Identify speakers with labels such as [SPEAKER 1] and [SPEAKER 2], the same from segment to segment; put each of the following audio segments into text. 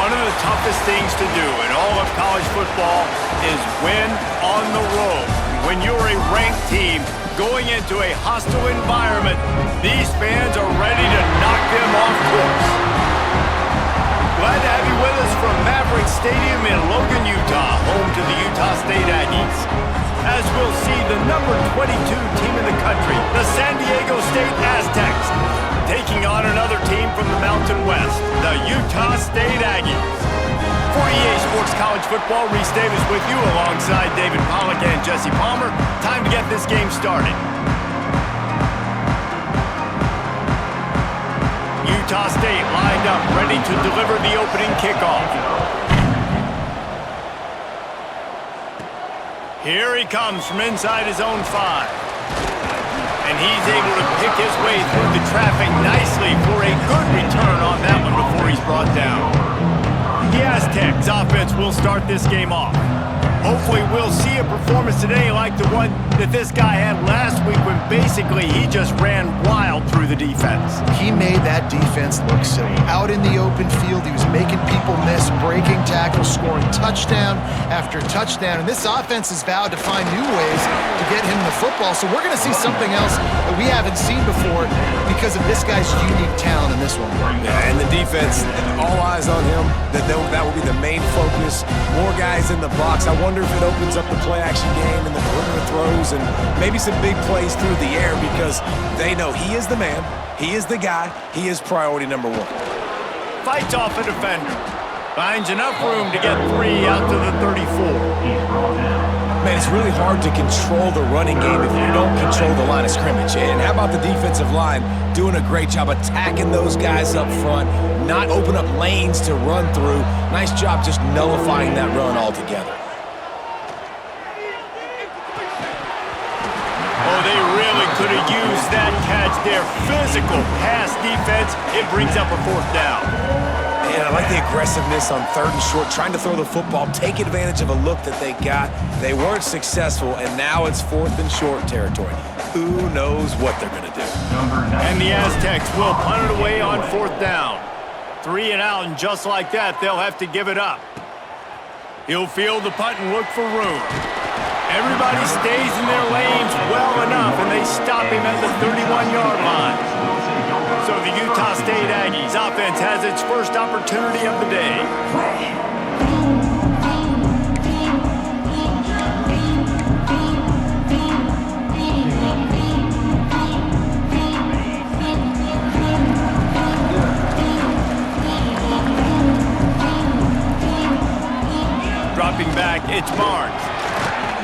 [SPEAKER 1] One of the toughest things to do in all of college football is win on the road. When you're a ranked team going into a hostile environment, these fans are ready to knock them off course. Glad to have you with us from Maverick Stadium in Logan, Utah, home to the Utah State Aggies. As we'll see the number 22 team in the country, the San.Diego.State.Aztecs, taking on another team from the Mountain West, the Utah State Aggies. For EA Sports College Football, Reese Davis with you alongside David Pollack and Jesse Palmer. Time to get this game started. Utah State lined up, ready to deliver the opening kickoff. Here he comes from inside his own 5. And he's able to pick his way through the traffic nicely for a good return on that one before he's brought down. The Aztecs offense will start this game off. Hopefully we'll see a performance today like the one that this guy had last week when basically he just ran wild through the defense.
[SPEAKER 2] He made that defense look silly. Out in the open field, he was making people miss, breaking tackles, scoring touchdown after touchdown. And this offense has vowed to find new ways to get him the football. So we're going to see something else that we haven't seen before because of this guy's unique talent in this one.
[SPEAKER 3] Yeah, and the defense, all eyes on him. That will be the main focus. More guys in the box. I wonder if it opens up the play-action game and the perimeter throws and maybe some big plays through the air because they know he is the man, he is the guy, he is priority number 1.
[SPEAKER 1] Fights off a defender. Finds enough room to get 3 out to the 34.
[SPEAKER 3] Man, it's really hard to control the running game if you don't control the line of scrimmage. And how about the defensive line doing a great job attacking those guys up front, not open up lanes to run through. Nice job just nullifying that run altogether.
[SPEAKER 1] Oh, they really could have used that catch there. Physical pass defense. It brings up a 4th down.
[SPEAKER 3] And I like the aggressiveness on 3rd and short, trying to throw the football, take advantage of a look that they got. They weren't successful, and now it's 4th and short territory. Who knows what they're going to do?
[SPEAKER 1] And the Aztecs will punt it away on 4th down. 3 and out, and just like that, they'll have to give it up. He'll field the punt and look for room. Everybody stays in their lanes well enough, and they stop him at the 31-yard line. So the Utah State Aggies offense has its first opportunity of the day. Dropping back, it's Barnes.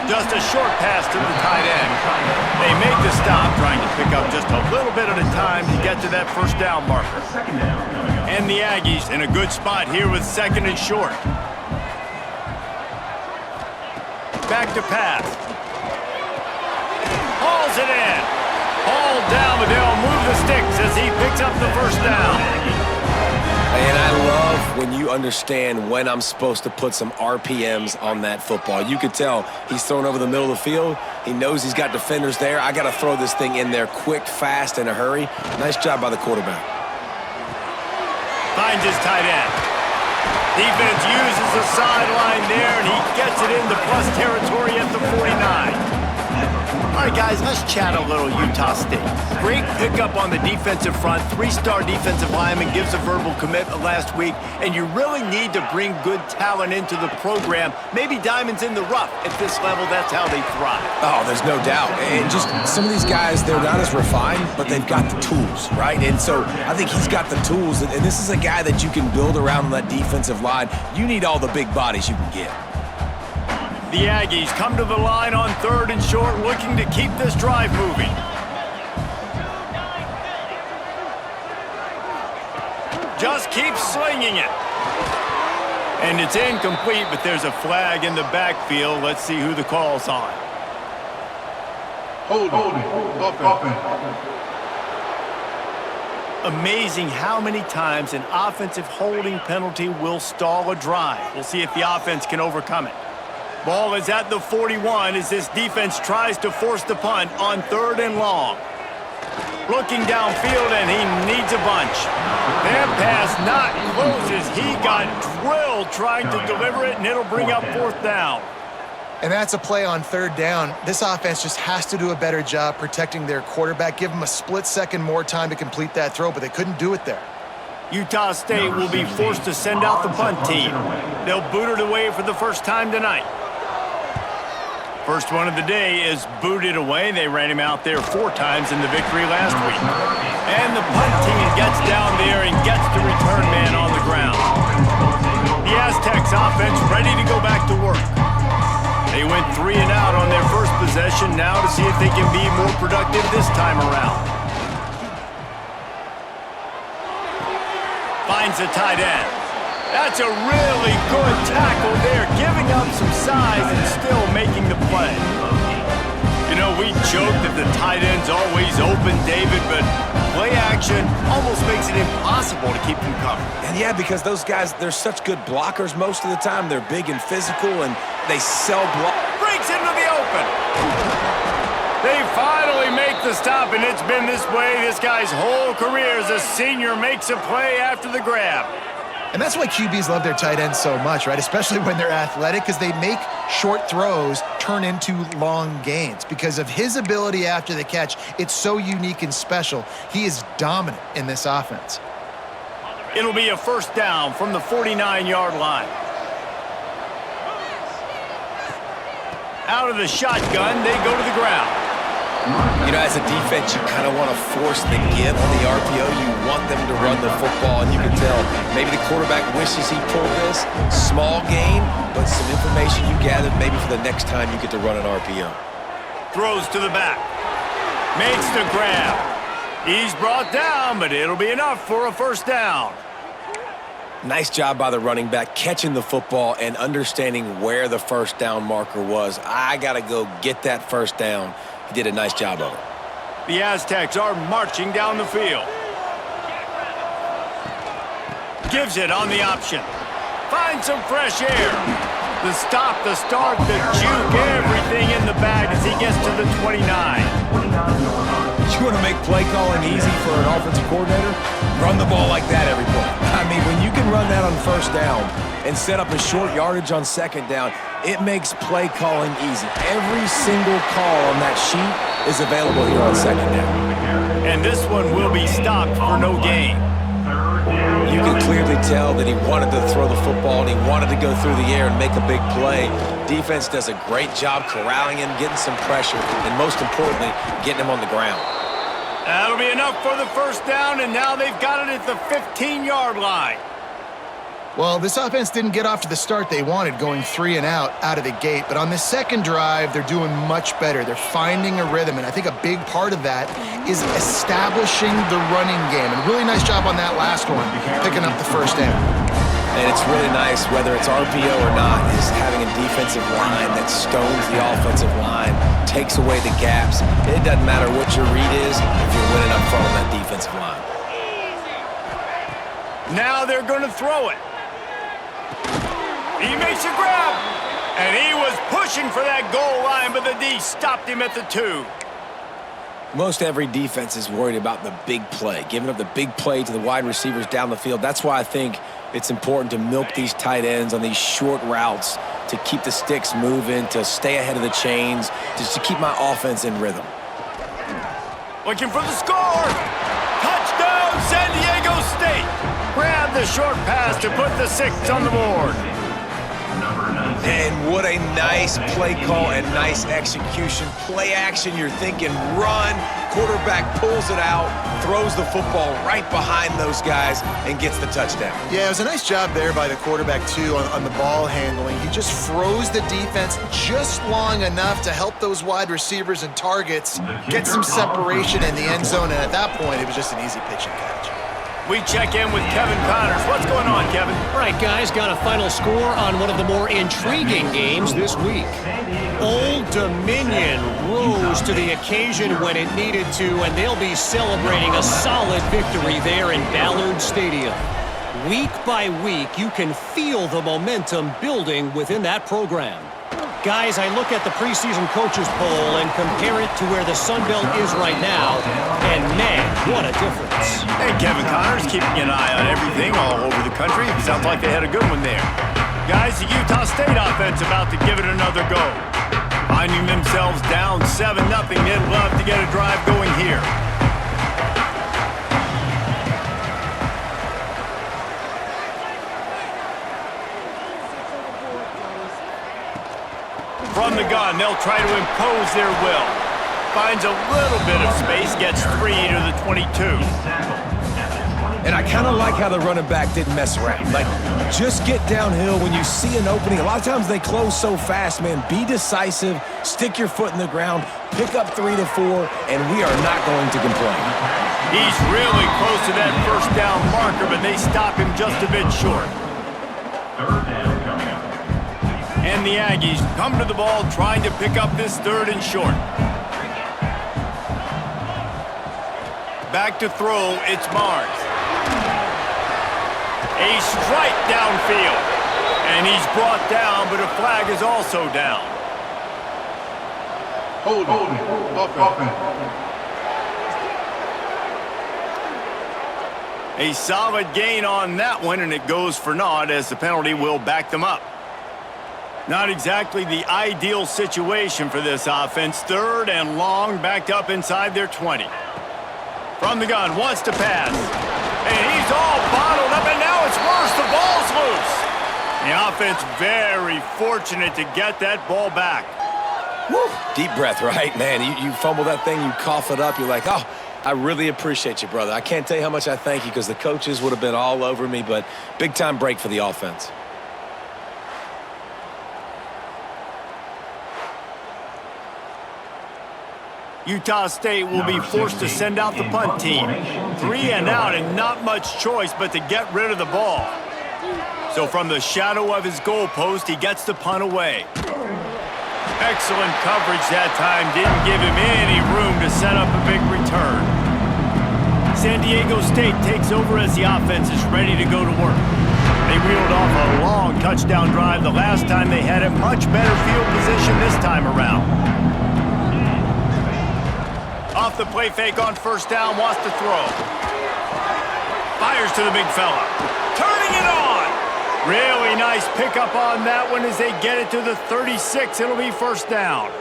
[SPEAKER 1] Just a short pass to the tight end. They make the stop, trying to pick up just a little bit at a time to get to that 1st down marker. And the Aggies in a good spot here with 2nd and short. Back to pass. Hauls it in. Hauled down, but they'll move the sticks as he picks up the 1st down.
[SPEAKER 3] And I love when you understand when I'm supposed to put some RPMs on that football. You could tell he's thrown over the middle of the field. He knows he's got defenders there. I got to throw this thing in there quick, fast, in a hurry. Nice job by the quarterback.
[SPEAKER 1] Finds his tight end. Defense uses the sideline there, and he gets it into plus territory at the 49. All right, guys, let's chat a little Utah State. Great pickup on the defensive front. 3-star defensive lineman gives a verbal commitment last week, and you really need to bring good talent into the program. Maybe diamonds in the rough. At this level, that's how they thrive.
[SPEAKER 3] Oh, there's no doubt. And just some of these guys, they're not as refined, but they've got the tools, right? And so I think he's got the tools, and this is a guy that you can build around on that defensive line. You need all the big bodies you can get.
[SPEAKER 1] The Aggies come to the line on 3rd and short, looking to keep this drive moving. Just keep slinging it. And it's incomplete, but there's a flag in the backfield. Let's see who the call's on.
[SPEAKER 4] Hold it.
[SPEAKER 1] Amazing how many times an offensive holding penalty will stall a drive. We'll see if the offense can overcome it. Ball is at the 41 as this defense tries to force the punt on 3rd and long. Looking downfield, and he needs a bunch. That pass not closes. He got drilled trying to deliver it, and it'll bring up 4th down.
[SPEAKER 2] And that's a play on 3rd down. This offense just has to do a better job protecting their quarterback. Give him a split second more time to complete that throw, but they couldn't do it there.
[SPEAKER 1] Utah State will be forced to send out the punt team. They'll boot it away for the first time tonight. First one of the day is booted away. They ran him out there 4 times in the victory last week. And the punt team gets down there and gets the return man on the ground. The Aztecs offense ready to go back to work. They went 3 and out on their first possession, now to see if they can be more productive this time around. Finds the tight end. That's a really good tackle there, giving up some size and still making the play. You know, we joke that the tight end's always open, David, but play action almost makes it impossible to keep them covered.
[SPEAKER 3] And yeah, because those guys, they're such good blockers most of the time. They're big and physical, and they sell block.
[SPEAKER 1] Breaks into the open. They finally make the stop, and it's been this way this guy's whole career as a senior. Makes a play after the grab.
[SPEAKER 2] And that's why QBs love their tight ends so much, right? Especially when they're athletic, because they make short throws turn into long gains. Because of his ability after the catch, it's so unique and special. He is dominant in this offense.
[SPEAKER 1] It'll be a 1st down from the 49-yard line. Out of the shotgun, they go to the ground.
[SPEAKER 3] You know, as a defense, you kind of want to force the give on the RPO. You want them to run the football, and you can tell maybe the quarterback wishes he pulled this. Small gain, but some information you gathered maybe for the next time you get to run an RPO.
[SPEAKER 1] Throws to the back. Makes the grab. He's brought down, but it'll be enough for a 1st down.
[SPEAKER 3] Nice job by the running back catching the football and understanding where the 1st down marker was. I got to go get that 1st down. He did a nice job of it.
[SPEAKER 1] The Aztecs are marching down the field. Gives it on the option. Finds some fresh air. The stop, the start, the juke, everything in the bag as he gets to the 29.
[SPEAKER 3] You want to make play calling easy for an offensive coordinator? Run the ball like that every play. I mean, when you can run that on 1st down and set up a short yardage on 2nd down, it makes play calling easy. Every single call on that sheet is available here on 2nd down.
[SPEAKER 1] And this one will be stopped for no gain.
[SPEAKER 3] You can clearly tell that he wanted to throw the football and he wanted to go through the air and make a big play. Defense does a great job corralling him, getting some pressure, and most importantly, getting him on the ground.
[SPEAKER 1] That'll be enough for the 1st down, and now they've got it at the 15-yard line.
[SPEAKER 2] Well, this offense didn't get off to the start they wanted, going 3 and out of the gate. But on the 2nd drive, they're doing much better. They're finding a rhythm, and I think a big part of that is establishing the running game. And really nice job on that last one, picking up the 1st down.
[SPEAKER 3] And it's really nice, whether it's RPO or not, is having a defensive line that stones the offensive line, takes away the gaps. It doesn't matter what your read is if you're winning up front on that defensive line.
[SPEAKER 1] Now they're going to throw it. He makes a grab, and he was pushing for that goal line, but the D stopped him at the 2.
[SPEAKER 3] Most every defense is worried about the big play, giving up the big play to the wide receivers down the field. That's why I think it's important to milk these tight ends on these short routes to keep the sticks moving, to stay ahead of the chains, just to keep my offense in rhythm.
[SPEAKER 1] Looking for the score. Touchdown, San.Diego.State. Grab the short pass to put the 6 on the board.
[SPEAKER 3] And what a nice play call and nice execution. Play action, you're thinking run. Quarterback pulls it out, throws the football right behind those guys, and gets the touchdown.
[SPEAKER 2] Yeah, it was a nice job there by the quarterback, too, on the ball handling. He just froze the defense just long enough to help those wide receivers and targets get some separation in the end zone, and at that point, it was just an easy pitch and catch.
[SPEAKER 1] We check in with Kevin Connors. What's going on, Kevin?
[SPEAKER 4] All right, guys, got a final score on one of the more intriguing games this week. Old Dominion rose to the occasion when it needed to, and they'll be celebrating a solid victory there in Ballard Stadium. Week by week, you can feel the momentum building within that program. Guys, I look at the preseason coaches poll and compare it to where the Sun Belt is right now, and man, what a difference.
[SPEAKER 1] And Kevin Connors keeping an eye on everything all over the country. Sounds like they had a good one there. Guys, the Utah State offense about to give it another go. Finding themselves down 7-0, they'd love to get a drive going here. From the gun, they'll try to impose their will. Finds a little bit of space, gets 3 to the 22.
[SPEAKER 3] And I kind of like how the running back didn't mess around. Like, just get downhill when you see an opening. A lot of times they close so fast, man. Be decisive, stick your foot in the ground, pick up 3 to 4, and we are not going to complain.
[SPEAKER 1] He's really close to that first down marker, but they stop him just a bit short. And the Aggies come to the ball trying to pick up this 3rd and short. Back to throw, it's Barnes. A strike downfield. And he's brought down, but a flag is also down.
[SPEAKER 5] Holding. Offense.
[SPEAKER 1] A solid gain on that one, and it goes for naught as the penalty will back them up. Not exactly the ideal situation for this offense. 3rd and long, backed up inside their 20. From the gun, wants to pass. And he's all bottled up, and now it's worse. The ball's loose. The offense very fortunate to get that ball back.
[SPEAKER 3] Woo. Deep breath, right? Man, you fumble that thing, you cough it up, you're like, oh, I really appreciate you, brother. I can't tell you how much I thank you because the coaches would have been all over me, but big-time break for the offense.
[SPEAKER 1] Utah State will be forced to send out the punt team. 3 and out and not much choice but to get rid of the ball. So from the shadow of his goalpost, he gets the punt away. Excellent coverage that time. Didn't give him any room to set up a big return. San Diego State takes over as the offense is ready to go to work. They reeled off a long touchdown drive the last time they had a much better field position this time around. Off the play fake on first down, wants to throw. Fires to the big fella. Turning it on! Really nice pickup on that one as they get it to the 36. It'll be first down.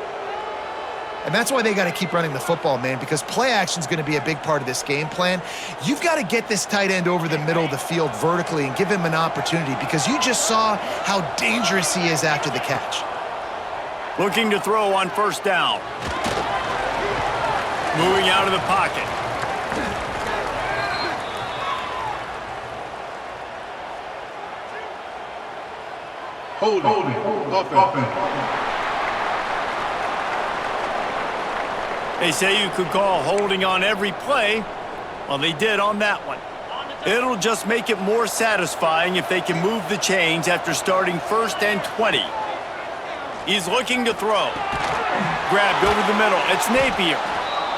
[SPEAKER 2] And that's why they got to keep running the football, man, because play action is going to be a big part of this game plan. You've got to get this tight end over the middle of the field vertically and give him an opportunity because you just saw how dangerous he is after the catch.
[SPEAKER 1] Looking to throw on first down. Moving out of the pocket.
[SPEAKER 5] Holding. Offense.
[SPEAKER 1] They say you could call holding on every play. Well, they did on that one. It'll just make it more satisfying if they can move the chains after starting 1st and 20. He's looking to throw. Grabbed over the middle. It's Napier.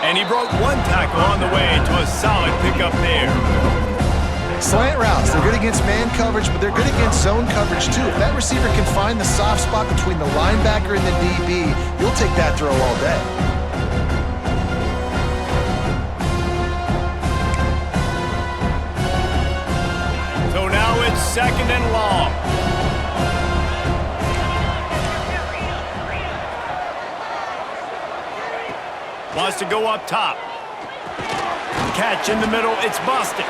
[SPEAKER 1] And he broke 1 tackle on the way to a solid pickup there.
[SPEAKER 2] Slant routes, they're good against man coverage, but they're good against zone coverage too. If that receiver can find the soft spot between the linebacker and the DB, you'll take that throw all day.
[SPEAKER 1] So now it's 2nd and long. Wants to go up top. Catch in the middle, it's busted.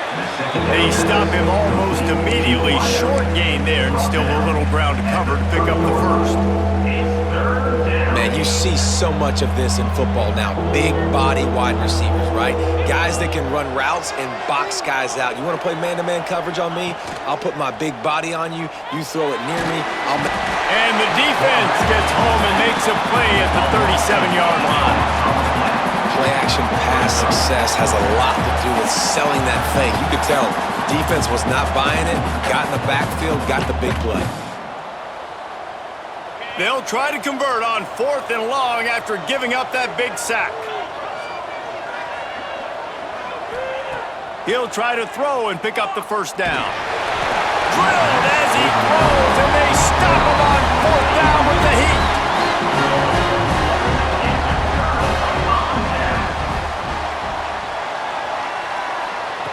[SPEAKER 1] They stop him almost immediately. Short gain there and still a little ground to cover to pick up the first.
[SPEAKER 3] Man, you see so much of this in football now. Big body wide receivers, right? Guys that can run routes and box guys out. You want to play man-to-man coverage on me? I'll put my big body on you. You throw it near me.
[SPEAKER 1] And the defense gets home and makes a play at the 37-yard line.
[SPEAKER 3] Play-action pass success has a lot to do with selling that fake. You could tell defense was not buying it, got in the backfield, got the big play.
[SPEAKER 1] They'll try to convert on 4th and long after giving up that big sack. He'll try to throw and pick up the first down. Drilled as he throws, and they stop him on 4th down with the heat.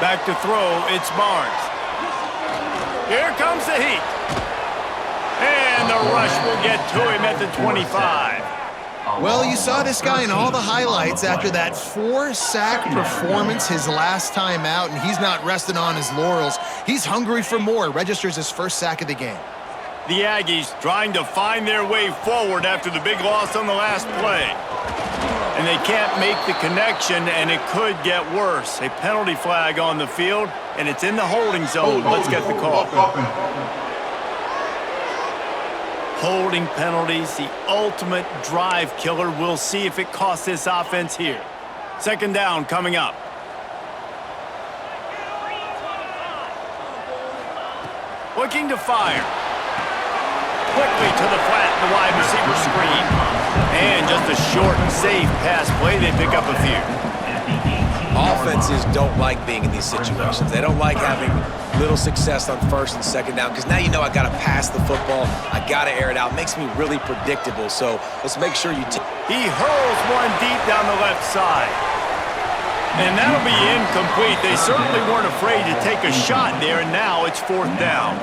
[SPEAKER 1] Back to throw, it's Barnes. Here comes the heat. And the rush will get to him at the 25.
[SPEAKER 2] Well, you saw this guy in all the highlights after that 4-sack performance his last time out, and he's not resting on his laurels. He's hungry for more. Registers his first sack of the game.
[SPEAKER 1] The Aggies trying to find their way forward after the big loss on the last play. And they can't make the connection, and it could get worse. A penalty flag on the field, and it's in the holding zone. Let's get the call. Holding penalties, the ultimate drive killer. We'll see if it costs this offense here. Second down coming up. Looking to fire. Quickly to the flat, the wide receiver screen. And just a short and safe pass play. They pick up a few.
[SPEAKER 3] Offenses don't like being in these situations. They don't like having little success on first and second down because now you know I got to pass the football. I got to air it out. It makes me really predictable. So let's make sure you
[SPEAKER 1] He hurls one deep down the left side. And that'll be incomplete. They certainly weren't afraid to take a shot there, and now it's fourth down.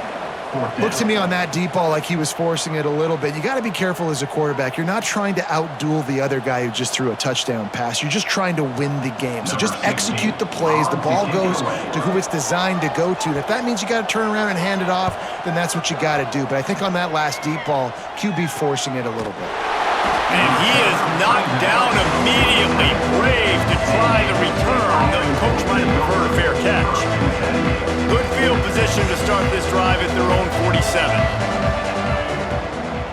[SPEAKER 2] Looked to me on that deep ball like he was forcing it a little bit. You got to be careful as a quarterback. You're not trying to outduel the other guy who just threw a touchdown pass. You're just trying to win the game. So just execute the plays. The ball goes to who it's designed to go to. And if that means you got to turn around and hand it off, then that's what you got to do. But I think on that last deep ball, QB forcing it a little bit.
[SPEAKER 1] And he is knocked down immediately. Brave to try the return. The coach might have preferred a fair catch. Good field position to start this drive at their own 47.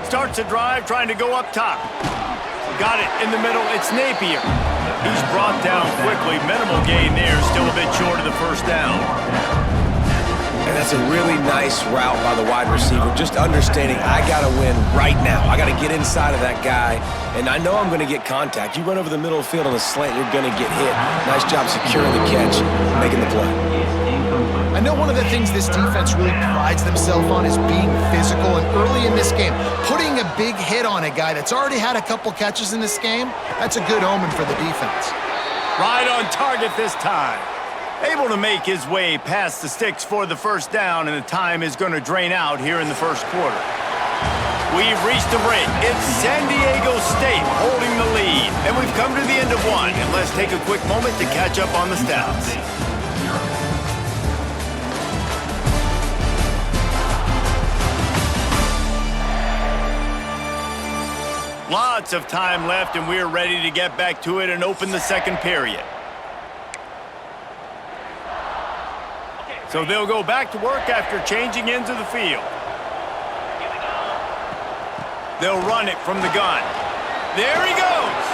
[SPEAKER 1] Starts a drive trying to go up top. Got it in the middle. It's Napier. He's brought down quickly. Minimal gain there. Still a bit short of the first down.
[SPEAKER 3] And that's a really nice route by the wide receiver. Just understanding I got to win right now. I got to get inside of that guy, and I know I'm going to get contact. You run over the middle of the field on a slant, you're going to get hit. Nice job securing the catch, making the play.
[SPEAKER 2] I know one of the things this defense really prides themselves on is being physical, and early in this game, putting a big hit on a guy that's already had a couple catches in this game, that's a good omen for the defense.
[SPEAKER 1] Right on target this time. Able to make his way past the sticks for the first down, and the time is going to drain out here in the first quarter. We've reached the break. It's San Diego State holding the lead, and we've come to the end of one. And let's take a quick moment to catch up on the stats. Lots of time left, and we're ready to get back to it and open the second period. So they'll go back to work after changing into the field. They'll run it from the gun. There he goes.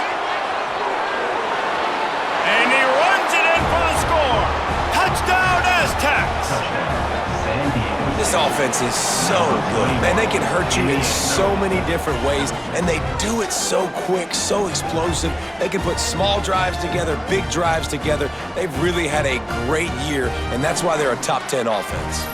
[SPEAKER 1] And he runs it in for the score. Touchdown, Aztecs.
[SPEAKER 3] This offense is so good, man. They can hurt you in so many different ways, and they do it so quick, so explosive. They can put small drives together, big drives together. They've really had a great year, and that's why they're a top 10 offense.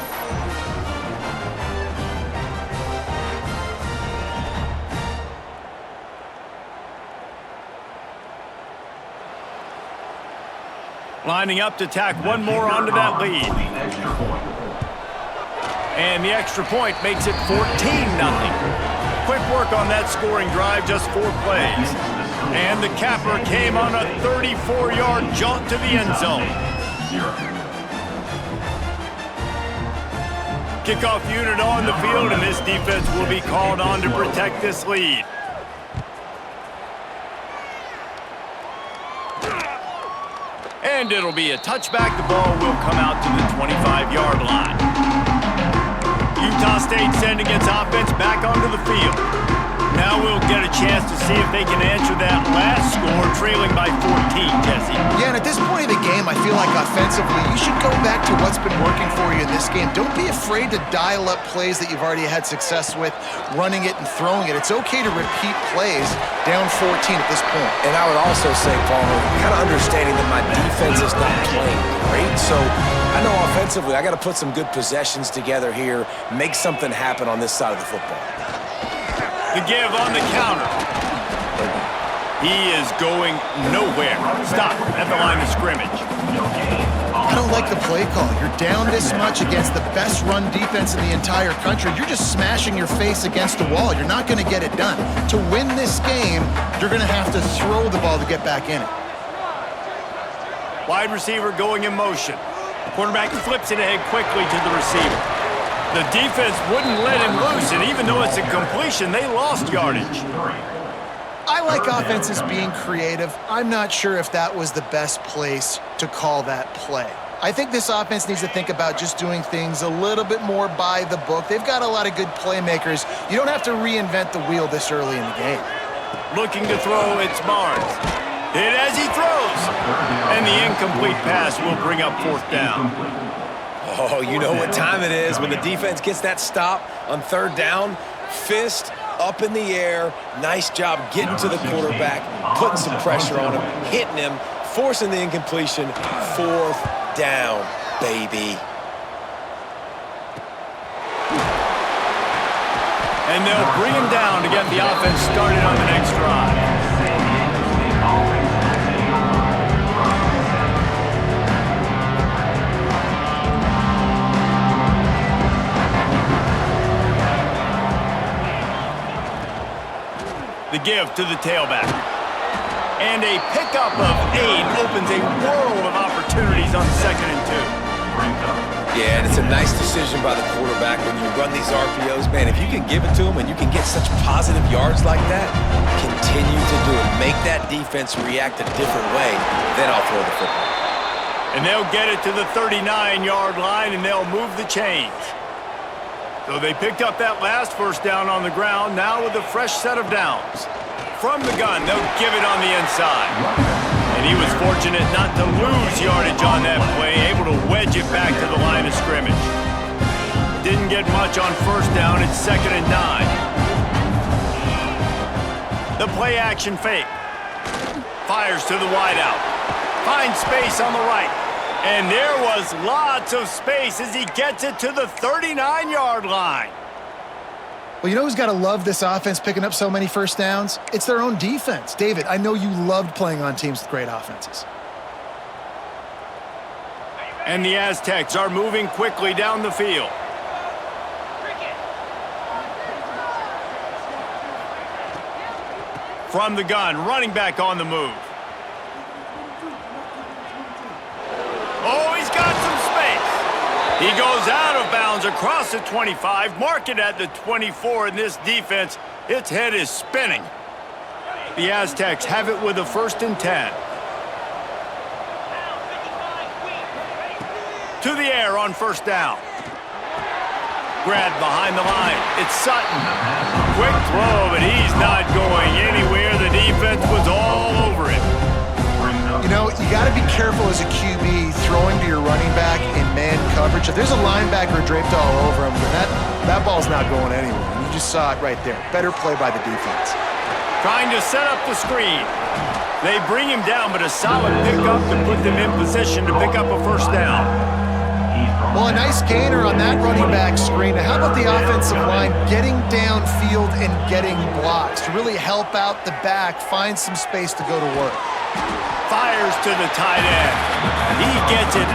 [SPEAKER 1] Lining up to tack one more onto that lead. And the extra point makes it 14-0. Quick work on that scoring drive, just 4 plays. And the capper came on a 34-yard jaunt to the end zone. Kickoff unit on the field, and this defense will be called on to protect this lead. And it'll be a touchback. The ball will come out to the 25-yard line. Utah State sending its offense back onto the field. Now we'll get a chance to see if they can answer that last score, trailing by 14, Jesse.
[SPEAKER 2] Yeah, and at this point of the game, I feel like offensively, you should go back to what's been working for you in this game. Don't be afraid to dial up plays that you've already had success with, running it and throwing it. It's okay to repeat plays down 14 at this point.
[SPEAKER 3] And I would also say, Palmer, kind of understanding that my defense is not playing great, so I know offensively I got to put some good possessions together here, make something happen on this side of the football.
[SPEAKER 1] The give on the counter. He is going nowhere. Stop at the line of scrimmage.
[SPEAKER 2] I don't like the play call. You're down this much against the best run defense in the entire country. You're just smashing your face against the wall. You're not going to get it done. To win this game, you're going to have to throw the ball to get back in it.
[SPEAKER 1] Wide receiver going in motion. Quarterback flips it ahead quickly to the receiver. The defense wouldn't let him loose, and even though it's a completion, they lost yardage.
[SPEAKER 2] I like offenses being creative. I'm not sure if that was the best place to call that play. I think this offense needs to think about just doing things a little bit more by the book. They've got a lot of good playmakers. You don't have to reinvent the wheel this early in the game.
[SPEAKER 1] Looking to throw, it's Barnes. Hit as he throws. And the incomplete pass will bring up 4th down.
[SPEAKER 3] Oh, you know what time it is when the defense gets that stop on 3rd down. Fist up in the air. Nice job getting to the quarterback, putting some pressure on him, hitting him, forcing the incompletion. 4th down, baby.
[SPEAKER 1] And they'll bring him down to get the offense started on the next drive. The give to the tailback. And a pickup of 8 opens a world of opportunities on 2nd and 2.
[SPEAKER 3] Yeah, and it's a nice decision by the quarterback when you run these RPOs. Man, if you can give it to him and you can get such positive yards like that, continue to do it. Make that defense react a different way, then I'll throw the football.
[SPEAKER 1] And they'll get it to the 39-yard line, and they'll move the chains. So they picked up that last 1st down on the ground, now with a fresh set of downs. From the gun, they'll give it on the inside. And he was fortunate not to lose yardage on that play, able to wedge it back to the line of scrimmage. Didn't get much on 1st down, it's 2nd and 9. The play action fake. Fires to the wideout. Finds space on the right. And there was lots of space as he gets it to the 39-yard line.
[SPEAKER 2] Well, you know who's got to love this offense picking up so many 1st downs? It's their own defense. David, I know you loved playing on teams with great offenses.
[SPEAKER 1] And the Aztecs are moving quickly down the field. From the gun, running back on the move. Oh, he's got some space. He goes out of bounds across the 25, mark it at the 24, and this defense, its head is spinning. The Aztecs have it with a 1st and 10. To the air on 1st down. Grabbed behind the line. It's Sutton. Quick throw, but he's not going anywhere. The defense was all over him.
[SPEAKER 2] You know, you got to be careful as a QB throwing to your running back in man coverage. If there's a linebacker draped all over him, then that ball's not going anywhere. You just saw it right there. Better play by the defense.
[SPEAKER 1] Trying to set up the screen. They bring him down, but a solid pickup to put them in position to pick up a 1st down.
[SPEAKER 2] Well, a nice gainer on that running back screen. Now, how about the offensive line getting downfield and getting blocks to really help out the back, find some space to go to work?
[SPEAKER 1] Fires to the tight end. He gets it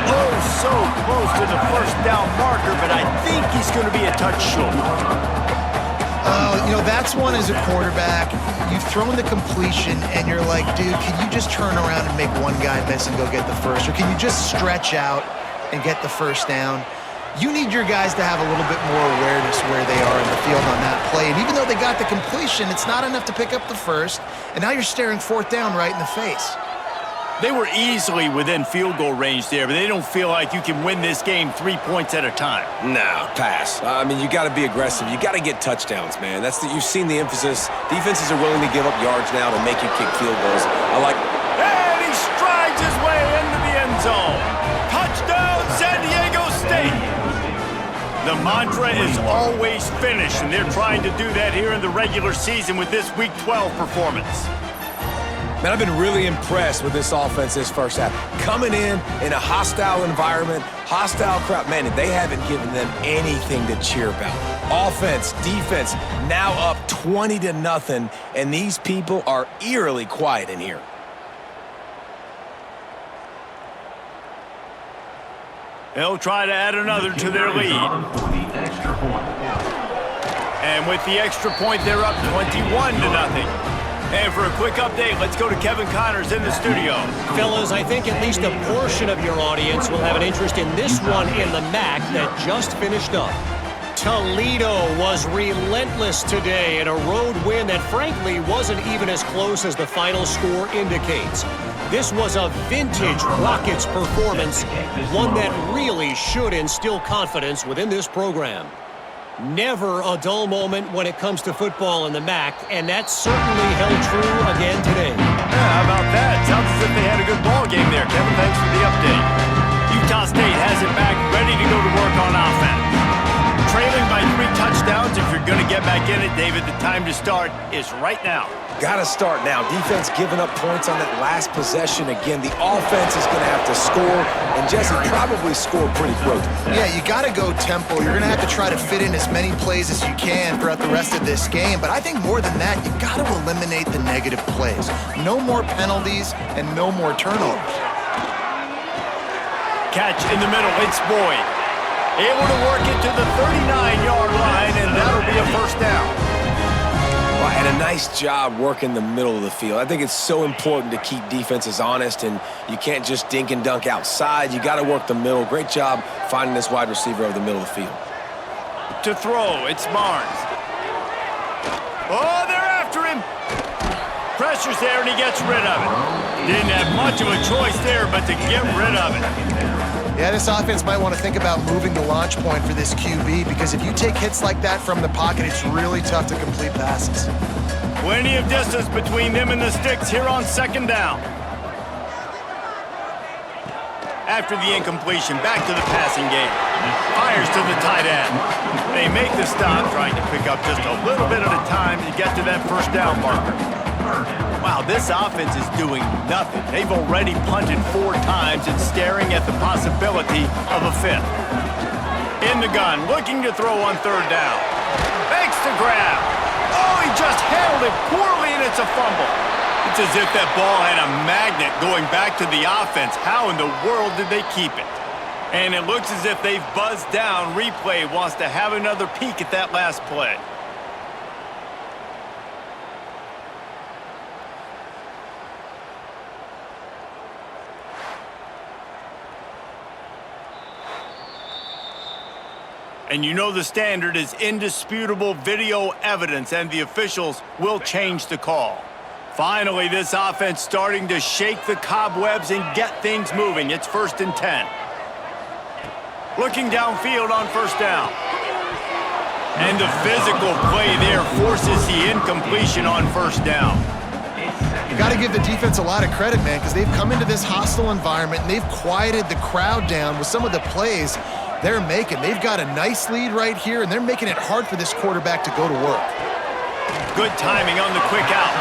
[SPEAKER 1] so close to the 1st down marker, but I think he's going to be a touch short.
[SPEAKER 2] You know, that's one as a quarterback. You've thrown the completion, and you're like, dude, can you just turn around and make one guy miss and go get the 1st? Or can you just stretch out and get the 1st down? You need your guys to have a little bit more awareness where they are in the field on that play. And even though they got the completion, it's not enough to pick up the 1st. And now you're staring 4th down right in the face.
[SPEAKER 1] They were easily within field goal range there, but they don't feel like you can win this game 3 points at a time.
[SPEAKER 3] No, pass. I mean, you got to be aggressive. You got to get touchdowns, man. You've seen the emphasis. Defenses are willing to give up yards now to make you kick field goals.
[SPEAKER 1] And he strides his way into the end zone. Touchdown, San.Diego.State. The mantra is always finish, and they're trying to do that here in the regular season with this Week 12 performance.
[SPEAKER 3] Man, I've been really impressed with this offense this 1st half. Coming in a hostile environment, hostile crowd, man, they haven't given them anything to cheer about. Offense, defense, now up 20-0, and these people are eerily quiet in here.
[SPEAKER 1] They'll try to add another to their lead. And with the extra point, they're up 21-0. And for a quick update, let's go to Kevin Connors in the studio.
[SPEAKER 4] Fellas, I think at least a portion of your audience will have an interest in this one in the MAC that just finished up. Toledo was relentless today in a road win that frankly wasn't even as close as the final score indicates. This was a vintage Rockets performance, one that really should instill confidence within this program. Never a dull moment when it comes to football in the MAC, and that certainly held true again today.
[SPEAKER 1] Yeah, how about that? Sounds as if they had a good ball game there. Kevin, thanks for the update. Utah State has it back, ready to go to work on offense. Trailing by 3 touchdowns. If you're going to get back in it, David, the time to start is right now.
[SPEAKER 3] Got to start now. Defense giving up points on that last possession. Again, the offense is going to have to score, and Jesse probably scored pretty quick.
[SPEAKER 2] Yeah, you got to go tempo. You're going to have to try to fit in as many plays as you can throughout the rest of this game. But I think more than that, you got to eliminate the negative plays. No more penalties and no more turnovers.
[SPEAKER 1] Catch in the middle. It's Boyd. Able to work it to the 39-yard line, and that'll be a first down.
[SPEAKER 3] Well, and a nice job working the middle of the field. I think it's so important to keep defenses honest, and you can't just dink and dunk outside. You got to work the middle. Great job finding this wide receiver over the middle of the field.
[SPEAKER 1] To throw, it's Barnes. Oh, they're after him. Pressure's there, and he gets rid of it. Didn't have much of a choice there, but to get rid of it.
[SPEAKER 2] Yeah, this offense might want to think about moving the launch point for this QB, because if you take hits like that from the pocket, it's really tough to complete passes.
[SPEAKER 1] Plenty of distance between them and the sticks here on second down. After the incompletion, back to the passing game. Fires to the tight end. They make the stop, trying to pick up just a little bit at a time to get to that first down marker. Wow, this offense is doing nothing. They've already punted 4 times and staring at the possibility of a 5th. In the gun, looking to throw on 3rd down. Makes the grab. Oh, he just handled it poorly, and it's a fumble. It's as if that ball had a magnet going back to the offense. How in the world did they keep it? And it looks as if they've buzzed down. Replay wants to have another peek at that last play. And you know the standard is indisputable video evidence, and the officials will change the call. Finally, this offense starting to shake the cobwebs and get things moving. It's 1st and 10. Looking downfield on 1st down. And the physical play there forces the incompletion on 1st down.
[SPEAKER 2] You got to give the defense a lot of credit, man, because they've come into this hostile environment and they've quieted the crowd down with some of the plays they're making. They've got a nice lead right here, and they're making it hard for this quarterback to go to work.
[SPEAKER 1] Good timing on the quick out.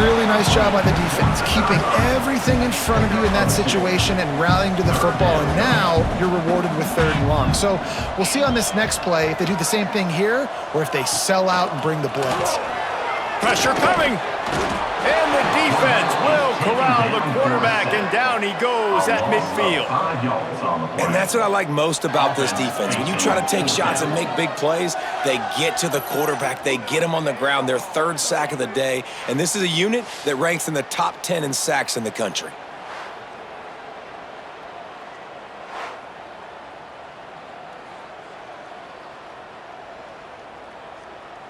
[SPEAKER 2] Really nice job by the defense, keeping everything in front of you in that situation and rallying to the football, and now you're rewarded with 3rd and long. So we'll see on this next play if they do the same thing here or if they sell out and bring the blitz.
[SPEAKER 1] Pressure coming. And the defense will corral the quarterback, and down he goes at midfield.
[SPEAKER 3] And that's what I like most about this defense. When you try to take shots and make big plays, they get to the quarterback. They get him on the ground. Their 3rd sack of the day. And this is a unit that ranks in the top 10 in sacks in the country.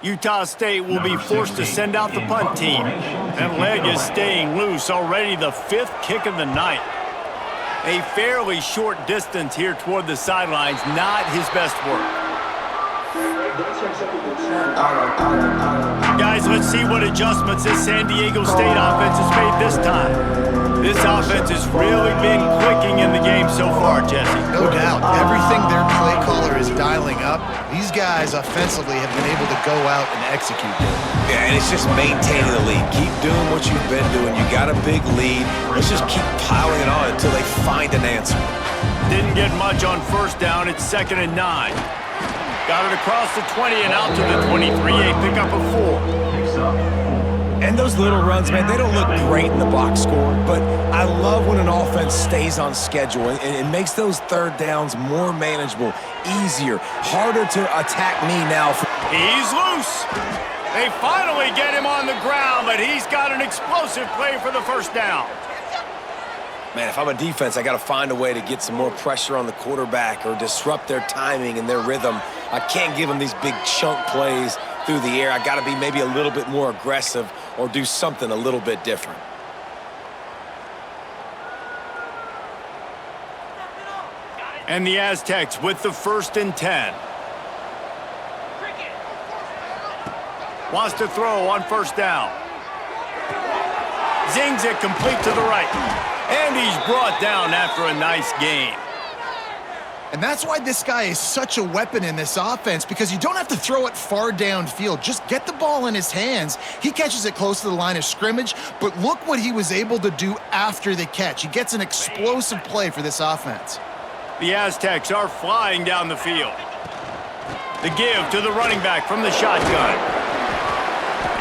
[SPEAKER 1] Utah State will be forced to send out the punt team. That leg is staying loose, already the 5th kick of the night. A fairly short distance here toward the sidelines, not his best work. Guys, let's see what adjustments this San Diego State offense has made this time. This offense has really been clicking in the game so far, Jesse.
[SPEAKER 2] No doubt. Everything their play caller is dialing up, these guys offensively have been able to go out and execute them.
[SPEAKER 3] Yeah, and it's just maintaining the lead. Keep doing what you've been doing. You got a big lead. Let's just keep piling it on until they find an answer.
[SPEAKER 1] Didn't get much on 1st down. It's 2nd and 9. Got it across the 20 and out to the 23. A pickup of 4.
[SPEAKER 3] And those little runs, man, they don't look great in the box score, but I love when an offense stays on schedule and it makes those third downs more manageable, easier, harder to attack me now.
[SPEAKER 1] He's loose. They finally get him on the ground, but he's got an explosive play for the first down.
[SPEAKER 3] Man, if I'm a defense, I got to find a way to get some more pressure on the quarterback or disrupt their timing and their rhythm. I can't give them these big chunk plays through the air. I got to be maybe a little bit more aggressive or do something a little bit different.
[SPEAKER 1] And the Aztecs with the 1st and 10. Wants to throw on 1st down. Zings it complete to the right. And he's brought down after a nice gain.
[SPEAKER 2] And that's why this guy is such a weapon in this offense, because you don't have to throw it far downfield. Just get the ball in his hands. He catches it close to the line of scrimmage, but look what he was able to do after the catch. He gets an explosive play for this offense.
[SPEAKER 1] The Aztecs are flying down the field. The give to the running back from the shotgun.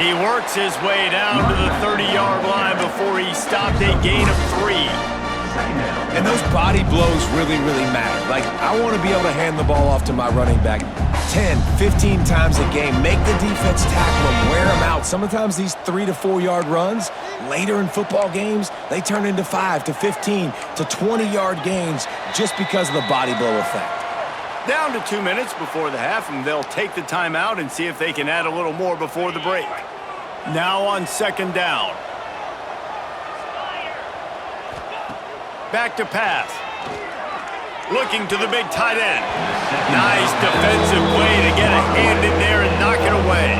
[SPEAKER 1] He works his way down to the 30-yard line before he stopped a gain of 3.
[SPEAKER 3] And those body blows really, really matter. Like, I want to be able to hand the ball off to my running back 10, 15 times a game. Make the defense tackle him, wear him out. Sometimes these 3 to 4 yard runs, later in football games, they turn into 5 to 15 to 20-yard gains just because of the body blow effect.
[SPEAKER 1] Down to 2 minutes before the half, and they'll take the timeout and see if they can add a little more before the break. Now on 2nd down. Back to pass. Looking to the big tight end. Nice defensive play to get a hand in there and knock it away.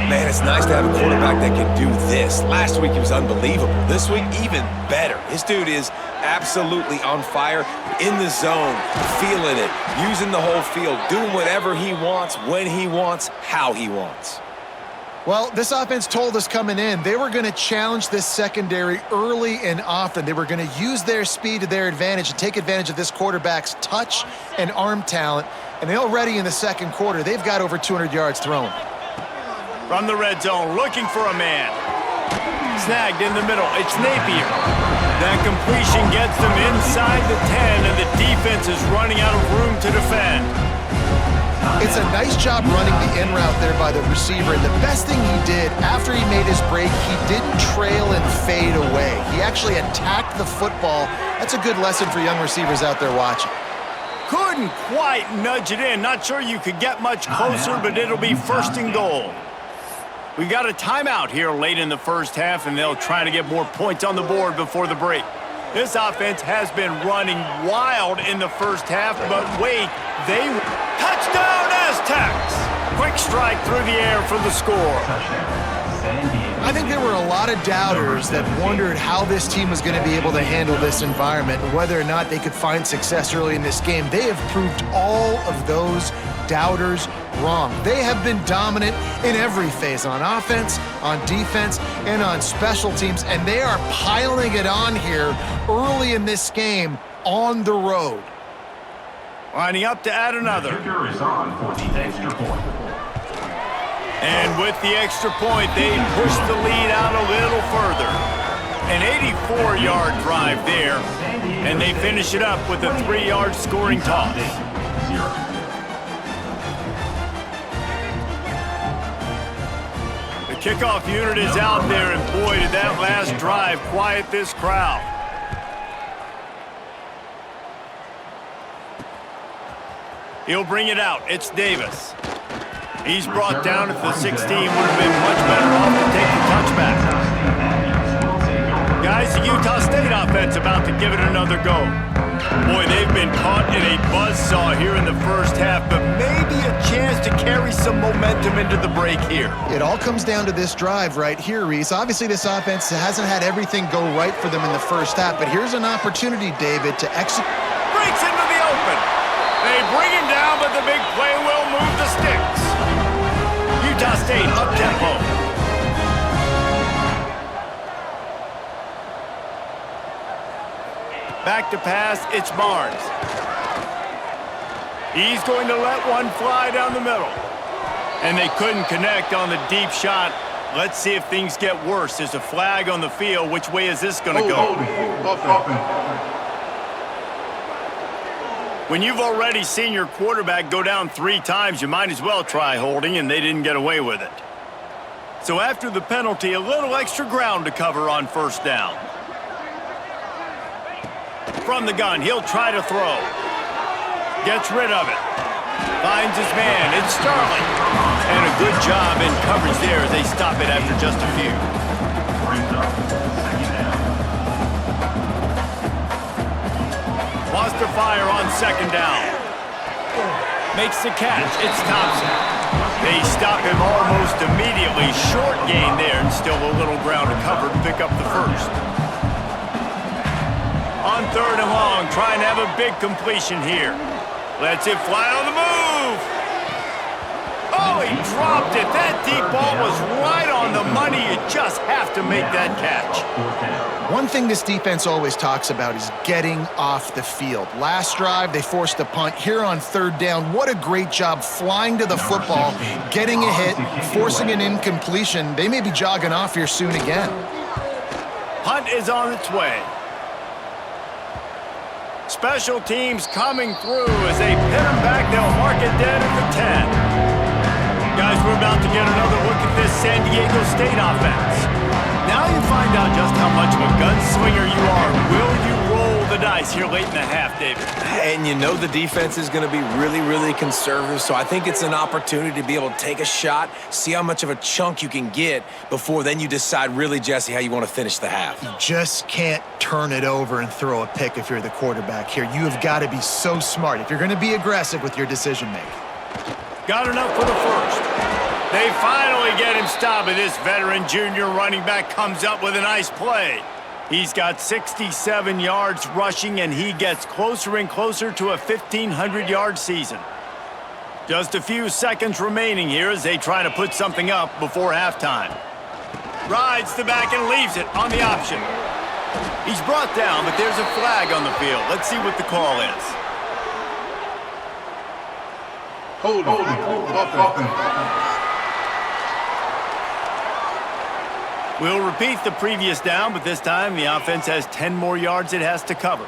[SPEAKER 3] Man, it's nice to have a quarterback that can do this. Last week he was unbelievable. This week, even better. This dude is absolutely on fire, in the zone, feeling it, using the whole field, doing whatever he wants, when he wants, how he wants.
[SPEAKER 2] Well, this offense told us coming in they were going to challenge this secondary early and often. They were going to use their speed to their advantage and take advantage of this quarterback's touch and arm talent. And already in the 2nd quarter, they've got over 200 yards thrown.
[SPEAKER 1] From the red zone, looking for a man. Snagged in the middle. It's Napier. That completion gets them inside the 10, and the defense is running out of room to defend.
[SPEAKER 2] It's a nice job running the in route there by the receiver, and the best thing he did after he made his break, he didn't trail and fade away. He actually attacked the football. That's a good lesson for young receivers out there watching.
[SPEAKER 1] Couldn't quite nudge it in. Not sure you could get much closer, but it'll be 1st and goal. We've got a timeout here late in the 1st half, and they'll try to get more points on the board before the break. This offense has been running wild in the 1st half, but wait, touchdown Aztecs! Quick strike through the air for the score.
[SPEAKER 2] I think there were a lot of doubters that wondered how this team was going to be able to handle this environment and whether or not they could find success early in this game. They have proved all of those doubters wrong. They have been dominant in every phase, on offense, on defense, and on special teams, and they are piling it on here early in this game on the road.
[SPEAKER 1] Lining up to add another.
[SPEAKER 5] Kicker is on for the extra point.
[SPEAKER 1] And with the extra point, they push the lead out a little further. An 84-yard drive there, and they finish it up with a 3-yard scoring toss. The kickoff unit is out there, and boy, did that last drive quiet this crowd. He'll bring it out. It's Davis. He's brought down at the 16. Would have been much better off to take the touchback. Guys, the Utah State offense about to give it another go. Boy, they've been caught in a buzzsaw here in the 1st half, but maybe a chance to carry some momentum into the break here.
[SPEAKER 2] It all comes down to this drive right here, Reese. Obviously, this offense hasn't had everything go right for them in the 1st half, but here's an opportunity, David, to execute.
[SPEAKER 1] Breaks into the open. They bring him down, but the big play will move the sticks. Utah State up-tempo. Back to pass, it's Barnes. He's going to let one fly down the middle. And they couldn't connect on the deep shot Let's see if things get worse. There's a flag on the field. Which way is this going to go? When you've already seen your quarterback go down 3 times, you might as well try holding, and they didn't get away with it. So after the penalty, a little extra ground to cover on first down. From the gun, he'll try to throw. Gets rid of it. Finds his man. It's Sterling. And a good job in coverage there as they stop it after just a few. Wants to fire on second down. Makes the catch. It's Thompson. They stop him almost immediately. Short gain there and still a little ground to cover to pick up the first. On third and long, trying to have a big completion here. Lets it fly on the move. Oh, he dropped it. That deep ball was right on the money. You just have to make that catch.
[SPEAKER 2] One thing this defense always talks about is getting off the field. Last drive, they forced a punt. Here on third down, what a great job flying to the football, getting a hit, forcing an incompletion. They may be jogging off here soon again.
[SPEAKER 1] Punt is on its way. Special teams coming through as they pin them back. They'll mark it dead at the 10. Guys, we're about to get another look at this San.Diego.State offense. Now you find out just how much of a gunslinger you are. Will you roll the dice here late in the half, David?
[SPEAKER 3] And you know the defense is going to be really, really conservative, so I think it's an opportunity to be able to take a shot, see how much of a chunk you can get before then you decide really, Jesse, how you want to finish the half.
[SPEAKER 2] You just can't turn it over and throw a pick if you're the quarterback here. You have got to be so smart if you're going to be aggressive with your decision-making.
[SPEAKER 1] Got enough for the first. They finally get him stopped, and this veteran junior running back comes up with a nice play. He's got 67 yards rushing, and he gets closer and closer to a 1,500-yard season. Just a few seconds remaining here as they try to put something up before halftime. Rides the back and leaves it on the option. He's brought down, but there's a flag on the field. Let's see what the call is.
[SPEAKER 6] Hold on.
[SPEAKER 1] We'll repeat the previous down, but this time the offense has 10 more yards it has to cover.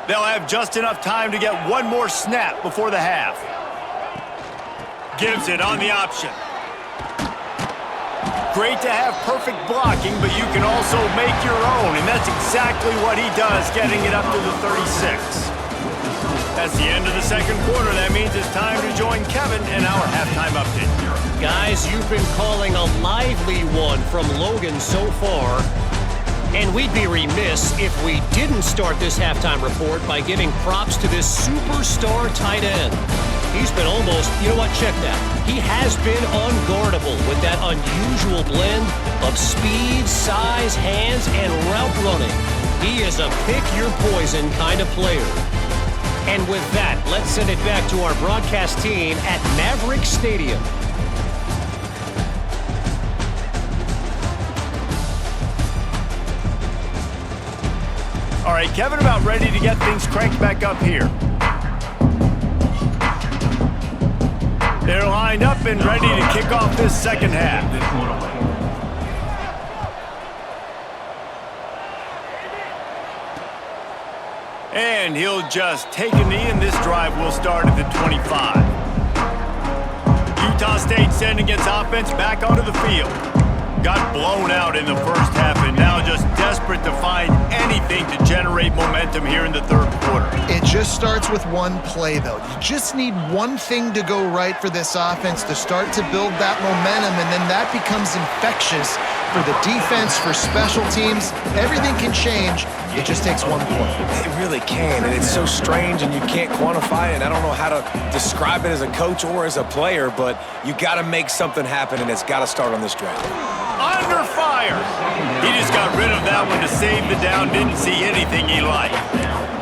[SPEAKER 1] They'll have just enough time to get one more snap before the half. Gives it on the option. Great to have perfect blocking, but you can also make your own, and that's exactly what he does, getting it up to the 36. That's the end of the second quarter. That means it's time to join Kevin in our halftime update.
[SPEAKER 4] Guys, you've been calling a lively one from Logan so far. And we'd be remiss if we didn't start this halftime report by giving props to this superstar tight end. He's been almost, you know what, check that. He has been unguardable with that unusual blend of speed, size, hands, and route running. He is a pick-your-poison kind of player. And with that, let's send it back to our broadcast team at Maverick Stadium.
[SPEAKER 1] All right, Kevin, about ready to get things cranked back up here. They're lined up and ready to kick off this second half. And he'll just take a knee, and this drive will start at the 25. Utah State sending its offense back onto the field. Got blown out in the first half and now just desperate to find anything to generate momentum here in the third quarter.
[SPEAKER 2] It just starts with one play, though. You just need one thing to go right for this offense to start to build that momentum, and then that becomes infectious for the defense, for special teams. Everything can change. It just takes one play.
[SPEAKER 3] It really can, and it's so strange, and you can't quantify it. I don't know how to describe it as a coach or as a player, but you got to make something happen, and it's got to start on this drive.
[SPEAKER 1] Under fire. He just got rid of that one to save the down. Didn't see anything he liked.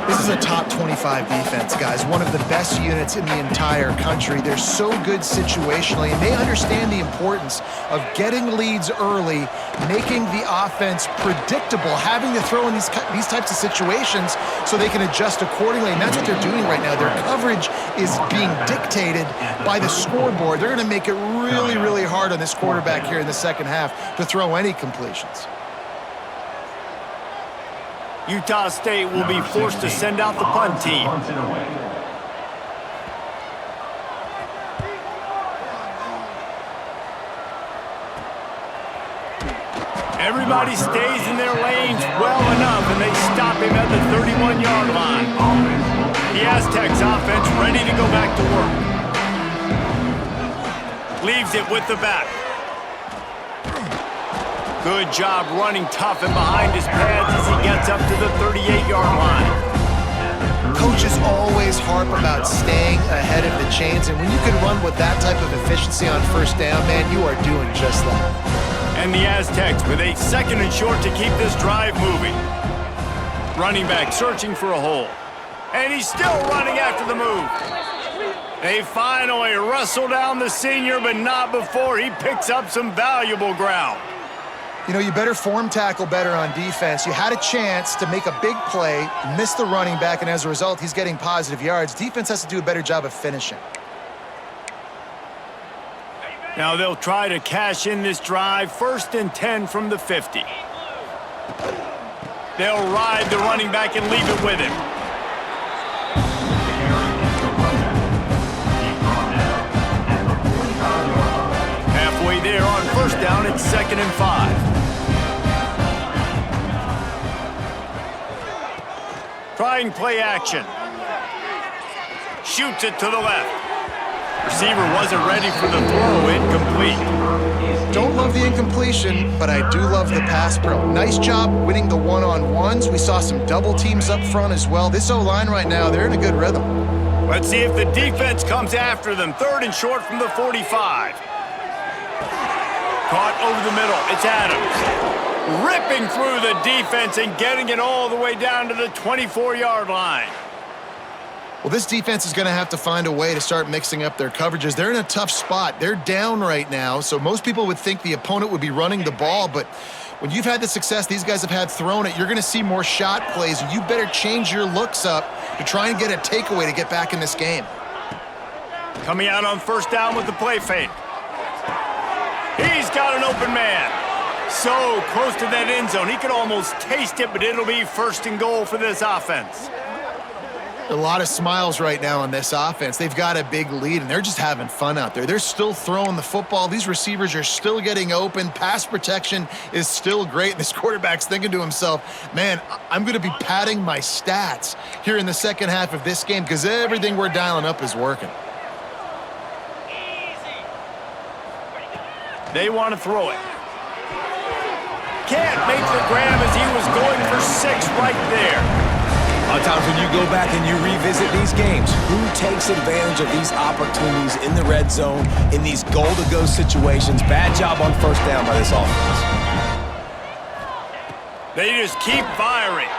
[SPEAKER 2] This is a top 25 defense, guys. One of the best units in the entire country. They're so good situationally, and they understand the importance of getting leads early, making the offense predictable, having to throw in these types of situations so they can adjust accordingly. And that's what they're doing right now. Their coverage is being dictated by the scoreboard. They're going to make it really, really hard on this quarterback here in the second half to throw any completions.
[SPEAKER 1] Utah State will be forced to send out the punt team. Everybody stays in their lanes well enough, and they stop him at the 31-yard line. The Aztecs offense ready to go back to work. Leaves it with the back. Good job running tough and behind his pads as he gets up to the 38-yard line.
[SPEAKER 2] Coaches always harp about staying ahead of the chains, and when you can run with that type of efficiency on first down, man, you are doing just that.
[SPEAKER 1] And the Aztecs with a 2nd and short to keep this drive moving. Running back searching for a hole. And he's still running after the move. They finally wrestle down the senior, but not before he picks up some valuable ground.
[SPEAKER 2] You know, you better form tackle better on defense. You had a chance to make a big play, miss the running back, and as a result, he's getting positive yards. Defense has to do a better job of finishing.
[SPEAKER 1] Now they'll try to cash in this drive, 1st and 10 from the 50. They'll ride the running back and leave it with him. Halfway there on 1st down, it's 2nd and 5. Trying play action. Shoots it to the left. Receiver wasn't ready for the throw, incomplete.
[SPEAKER 2] Don't love the incompletion, but I do love the pass pro. Nice job winning the one-on-ones. We saw some double teams up front as well. This O-line right now, they're in a good rhythm.
[SPEAKER 1] Let's see if the defense comes after them. 3rd and short from the 45. Caught over the middle. It's Adams. Ripping through the defense and getting it all the way down to the 24-yard line.
[SPEAKER 2] Well, this defense is going to have to find a way to start mixing up their coverages. They're in a tough spot. They're down right now, so most people would think the opponent would be running the ball, but when you've had the success these guys have had throwing it, you're going to see more shot plays. You better change your looks up to try and get a takeaway to get back in this game.
[SPEAKER 1] Coming out on 1st down with the play fake. He's got an open man. So close to that end zone. He could almost taste it, but it'll be 1st and goal for this offense.
[SPEAKER 2] A lot of smiles right now on this offense. They've got a big lead, and they're just having fun out there. They're still throwing the football. These receivers are still getting open. Pass protection is still great. This quarterback's thinking to himself, man, I'm going to be padding my stats here in the second half of this game because everything we're dialing up is working.
[SPEAKER 1] They want to throw it. Can't make the grab as he was going for 6 right there.
[SPEAKER 3] A lot of times when you go back and you revisit these games, who takes advantage of these opportunities in the red zone, in these goal-to-go situations? Bad job on 1st down by this offense.
[SPEAKER 1] They just keep firing.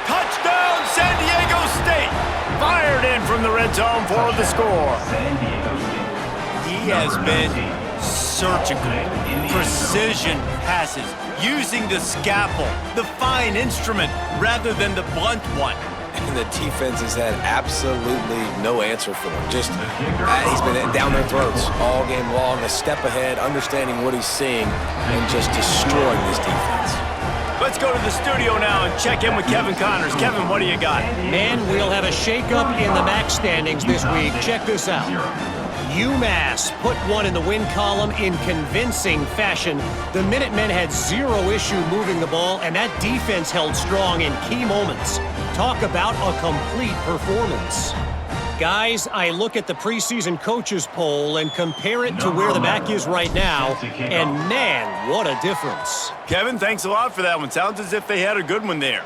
[SPEAKER 1] Touchdown, San.Diego.State. Fired in from the red zone for the score. He has been surgical, precision passes, using the scalpel, the fine instrument, rather than the blunt one.
[SPEAKER 3] And the defense has had absolutely no answer for him. Just, he's been down their throats all game long, a step ahead, understanding what he's seeing, and just destroying this defense.
[SPEAKER 1] Let's go to the studio now and check in with Kevin Connors. Kevin, what do you got?
[SPEAKER 4] Man, we'll have a shakeup in the MAC standings this week. Check this out. UMass put one in the win column in convincing fashion. The Minutemen had 0 issue moving the ball, and that defense held strong in key moments. Talk about a complete performance. Guys, I look at the preseason coaches poll and compare it to where the MAC is right now, and man, what a difference.
[SPEAKER 1] Kevin, thanks a lot for that one. Sounds as if they had a good one there.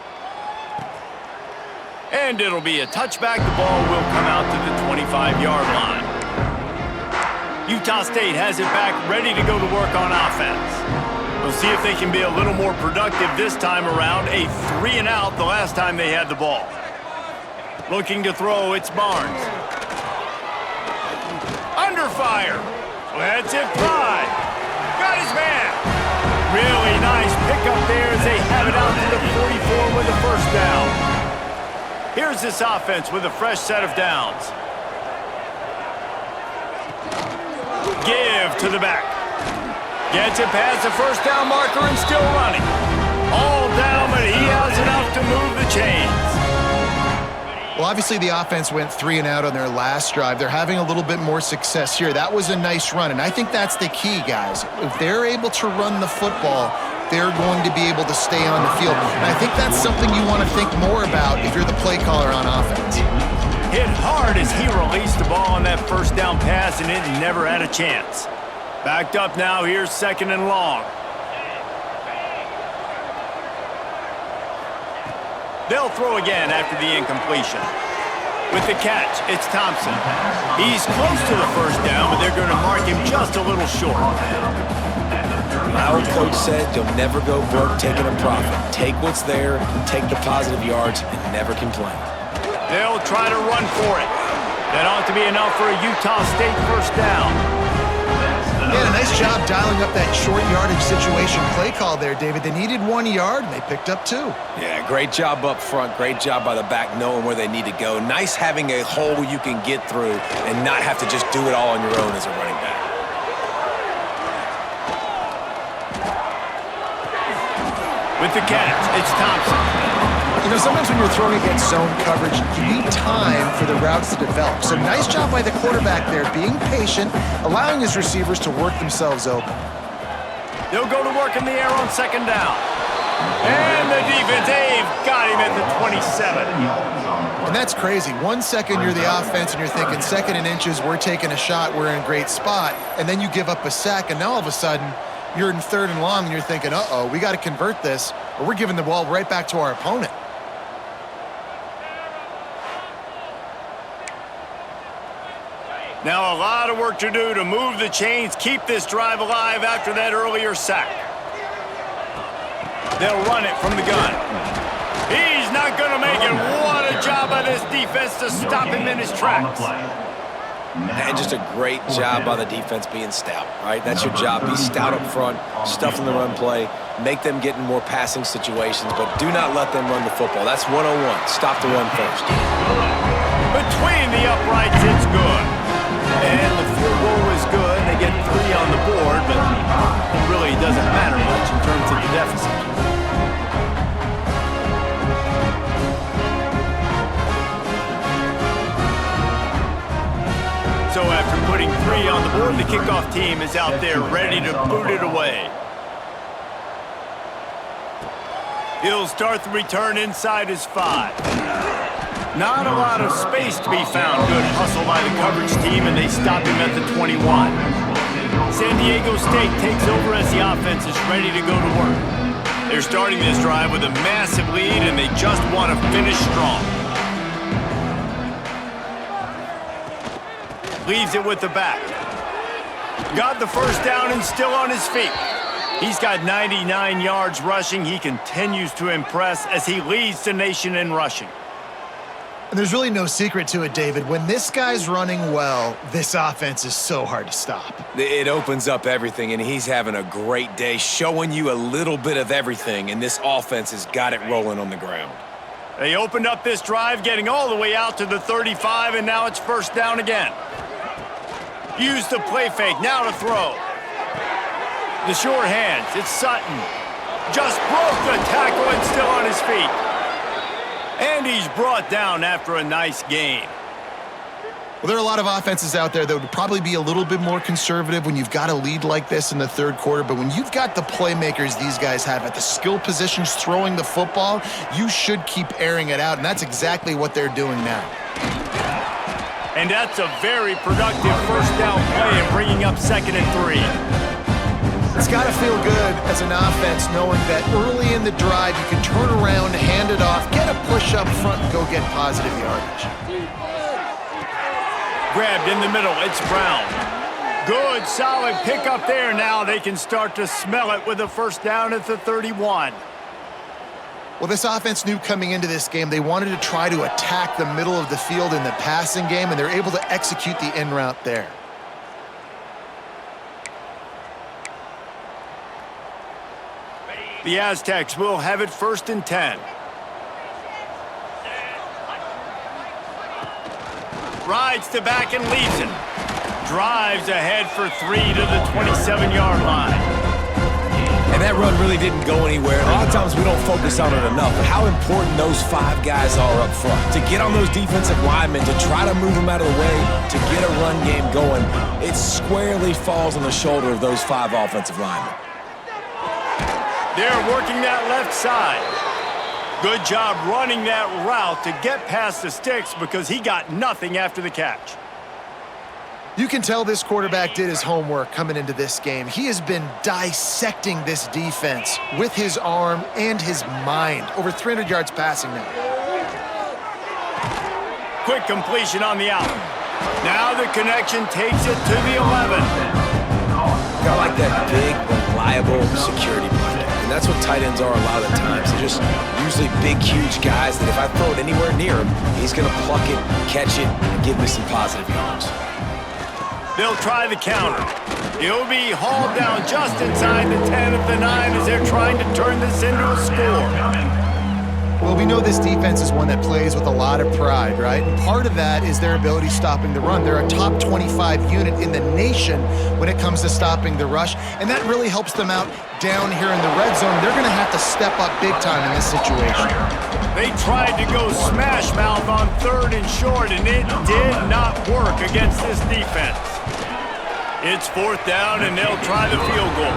[SPEAKER 1] And it'll be a touchback. The ball will come out to the 25-yard line. Utah State has it back, ready to go to work on offense. We'll see if they can be a little more productive this time around. A 3-and-out the last time they had the ball. Looking to throw, it's Barnes. Under fire. Lets it fly. Got his man. Really nice pickup there as they have it out to the 44 with a 1st down. Here's this offense with a fresh set of downs. give to the back. Gets it past the first down marker and still running. All down, but he has enough to move the chains.
[SPEAKER 2] Well, obviously the offense went 3 and out on their last drive. They're having a little bit more success here. That was a nice run, and I think that's the key, guys. If they're able to run the football, they're going to be able to stay on the field. And I think that's something you want to think more about if you're the play caller on offense.
[SPEAKER 1] Hit hard as he released the ball on that first down pass, and it never had a chance. Backed up now, here's 2nd and long. They'll throw again after the incompletion. With the catch, it's Thompson. He's close to the first down, but they're going to mark him just a little short.
[SPEAKER 3] My old coach said you'll never go broke taking a profit. Take what's there, take the positive yards, and never complain.
[SPEAKER 1] They'll try to run for it. That ought to be enough for a Utah State first down.
[SPEAKER 2] Yeah, a nice job dialing up that short yardage situation play call there, David. They needed 1 yard, and they picked up 2.
[SPEAKER 3] Yeah, great job up front. Great job by the back knowing where they need to go. Nice having a hole you can get through and not have to just do it all on your own as a running back.
[SPEAKER 1] With the catch, it's Thompson.
[SPEAKER 2] You know, sometimes when you're throwing against zone coverage, you need time for the routes to develop. So nice job by the quarterback there, being patient, allowing his receivers to work themselves open.
[SPEAKER 1] They'll go to work in the air on 2nd down. And the defense, they've got him at the 27.
[SPEAKER 2] And that's crazy. 1 second you're the offense and you're thinking 2nd and inches, we're taking a shot, we're in a great spot. And then you give up a sack, and now all of a sudden you're in 3rd and long and you're thinking, uh-oh, we got to convert this or we're giving the ball right back to our opponent.
[SPEAKER 1] Now a lot of work to do to move the chains, keep this drive alive after that earlier sack. They'll run it from the gun. He's not going to make it. What a job by this defense to stop him in his tracks.
[SPEAKER 3] And just a great job by the defense being stout, right? That's your job. Be stout up front, stuff in the run play, make them get in more passing situations, but do not let them run the football. That's 101. Stop the run first.
[SPEAKER 1] Between the uprights, it's good. And the field goal is good. They get 3 on the board, but it really doesn't matter much in terms of the deficit. So after putting 3 on the board, the kickoff team is out there ready to boot it away. He'll start the return inside his 5. Not a lot of space to be found. Good hustle by the coverage team, and they stop him at the 21. San.Diego.State takes over as the offense is ready to go to work. They're starting this drive with a massive lead, and they just want to finish strong. Leaves it with the back. Got the first down and still on his feet. He's got 99 yards rushing. He continues to impress as he leads the nation in rushing.
[SPEAKER 2] And there's really no secret to it, David. When this guy's running well, this offense is so hard to stop.
[SPEAKER 3] It opens up everything, and he's having a great day, showing you a little bit of everything, and this offense has got it rolling on the ground.
[SPEAKER 1] They opened up this drive, getting all the way out to the 35, and now it's first down again. Use the play fake, now to throw. The short hands, it's Sutton. Just broke the tackle and still on his feet. And he's brought down after a nice gain.
[SPEAKER 2] Well, there are a lot of offenses out there that would probably be a little bit more conservative when you've got a lead like this in the 3rd quarter, but when you've got the playmakers these guys have at the skill positions throwing the football, you should keep airing it out, and that's exactly what they're doing now.
[SPEAKER 1] And that's a very productive first down play and bringing up 2nd and 3.
[SPEAKER 2] It's got to feel good as an offense knowing that early in the drive you can turn around, hand it off, get a push up front, and go get positive yardage.
[SPEAKER 1] Grabbed in the middle, it's Brown. Good, solid pickup there. Now they can start to smell it with a first down at the 31.
[SPEAKER 2] Well, this offense knew coming into this game they wanted to try to attack the middle of the field in the passing game, and they're able to execute the in route there.
[SPEAKER 1] The Aztecs will have it 1st and 10. Rides to back and leaves it. drives ahead for 3 to the 27-yard line.
[SPEAKER 3] And that run really didn't go anywhere. A lot of times we don't focus on it enough, but how important those 5 guys are up front. To get on those defensive linemen, to try to move them out of the way, to get a run game going, it squarely falls on the shoulder of those 5 offensive linemen.
[SPEAKER 1] They're working that left side. Good job running that route to get past the sticks because he got nothing after the catch.
[SPEAKER 2] You can tell this quarterback did his homework coming into this game. He has been dissecting this defense with his arm and his mind. Over 300 yards passing now.
[SPEAKER 1] Quick completion on the out. Now the connection takes it to the 11.
[SPEAKER 3] I like that big, reliable security blanket. And that's what tight ends are a lot of the times. They're just usually big, huge guys that if I throw it anywhere near him, he's going to pluck it, catch it, and give me some positive yards.
[SPEAKER 1] They'll try the counter. He'll be hauled down just inside the 10 at the 9 as they're trying to turn this into a score.
[SPEAKER 2] Well, we know this defense is one that plays with a lot of pride, right? And part of that is their ability stopping the run. They're a top 25 unit in the nation when it comes to stopping the rush, and that really helps them out down here in the red zone. They're going to have to step up big time in this situation.
[SPEAKER 1] They tried to go smash mouth on 3rd and short, and it did not work against this defense. It's 4th down, and they'll try the field goal.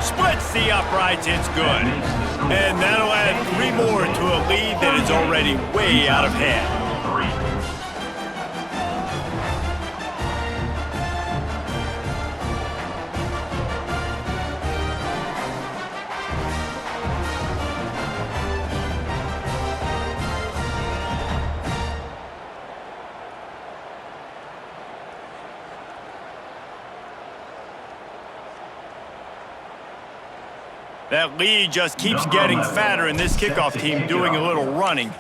[SPEAKER 1] Splits the uprights, it's good. And that'll add 3 more to a lead that is already way out of hand. That lead just keeps getting fatter, and this kickoff team doing a little running.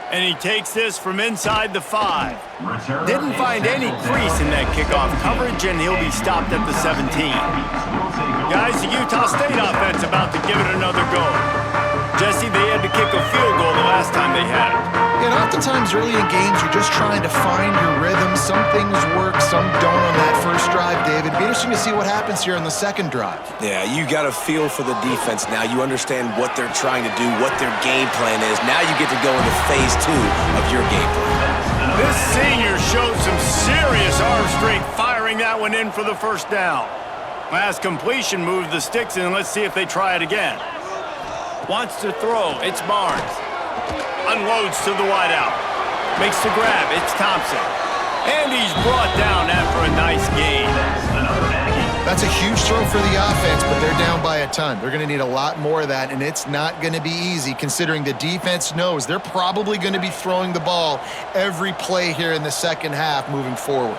[SPEAKER 1] And he takes this from inside the 5. Didn't find any crease in that kickoff coverage, and he'll be stopped at the 17. Guys, the Utah State offense about to give it another go. Jesse, they had to kick a field goal the last time they had it.
[SPEAKER 2] And oftentimes early in games, you're just trying to find your rhythm. Some things work, some don't on that first drive, David. It'd be interesting to see what happens here on the second drive.
[SPEAKER 3] Yeah, you got a feel for the defense now. You understand what they're trying to do, what their game plan is. Now you get to go into phase 2 of your game plan.
[SPEAKER 1] This senior showed some serious arm strength firing that one in for the first down. Last completion moved the sticks in. Let's see if they try it again. Wants to throw. It's Barnes. Unloads to the wideout. Makes the grab. It's Thompson. And he's brought down after a nice gain.
[SPEAKER 2] That's a huge throw for the offense, but they're down by a ton. They're going to need a lot more of that, and it's not going to be easy considering the defense knows they're probably going to be throwing the ball every play here in the second half moving forward.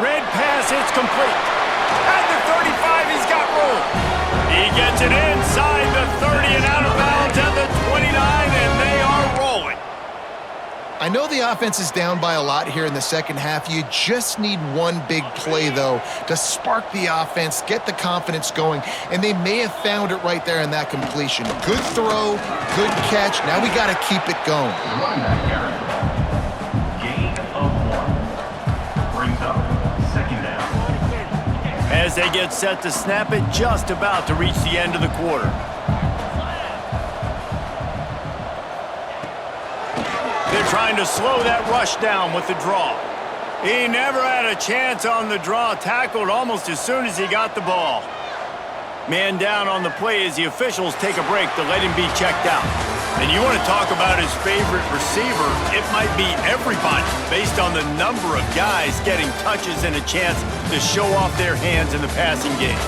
[SPEAKER 1] Red pass, it's complete. At the 35, he's got room. He gets it inside the 30 and out of bounds at the 29, and they are rolling.
[SPEAKER 2] I know the offense is down by a lot here in the second half. You just need one big play, though, to spark the offense, get the confidence going, and they may have found it right there in that completion. Good throw, good catch. Now we got to keep it going.
[SPEAKER 5] Gain of 1. Brings up 2nd down.
[SPEAKER 1] As they get set to snap it, just about to reach the end of the quarter. They're trying to slow that rush down with the draw. He never had a chance on the draw, tackled almost as soon as he got the ball. Man down on the play as the officials take a break to let him be checked out. And you want to talk about his favorite receiver, it might be everybody based on the number of guys getting touches and a chance to show off their hands in the passing game.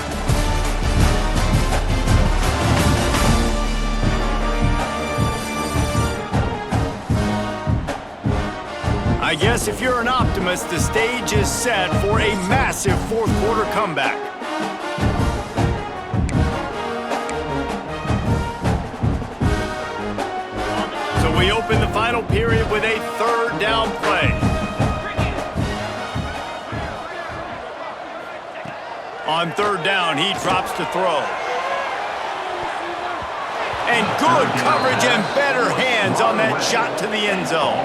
[SPEAKER 1] I guess if you're an optimist, the stage is set for a massive fourth quarter comeback. So we open the final period with a 3rd down play. On 3rd down, he drops to throw. And good coverage and better hands on that shot to the end zone.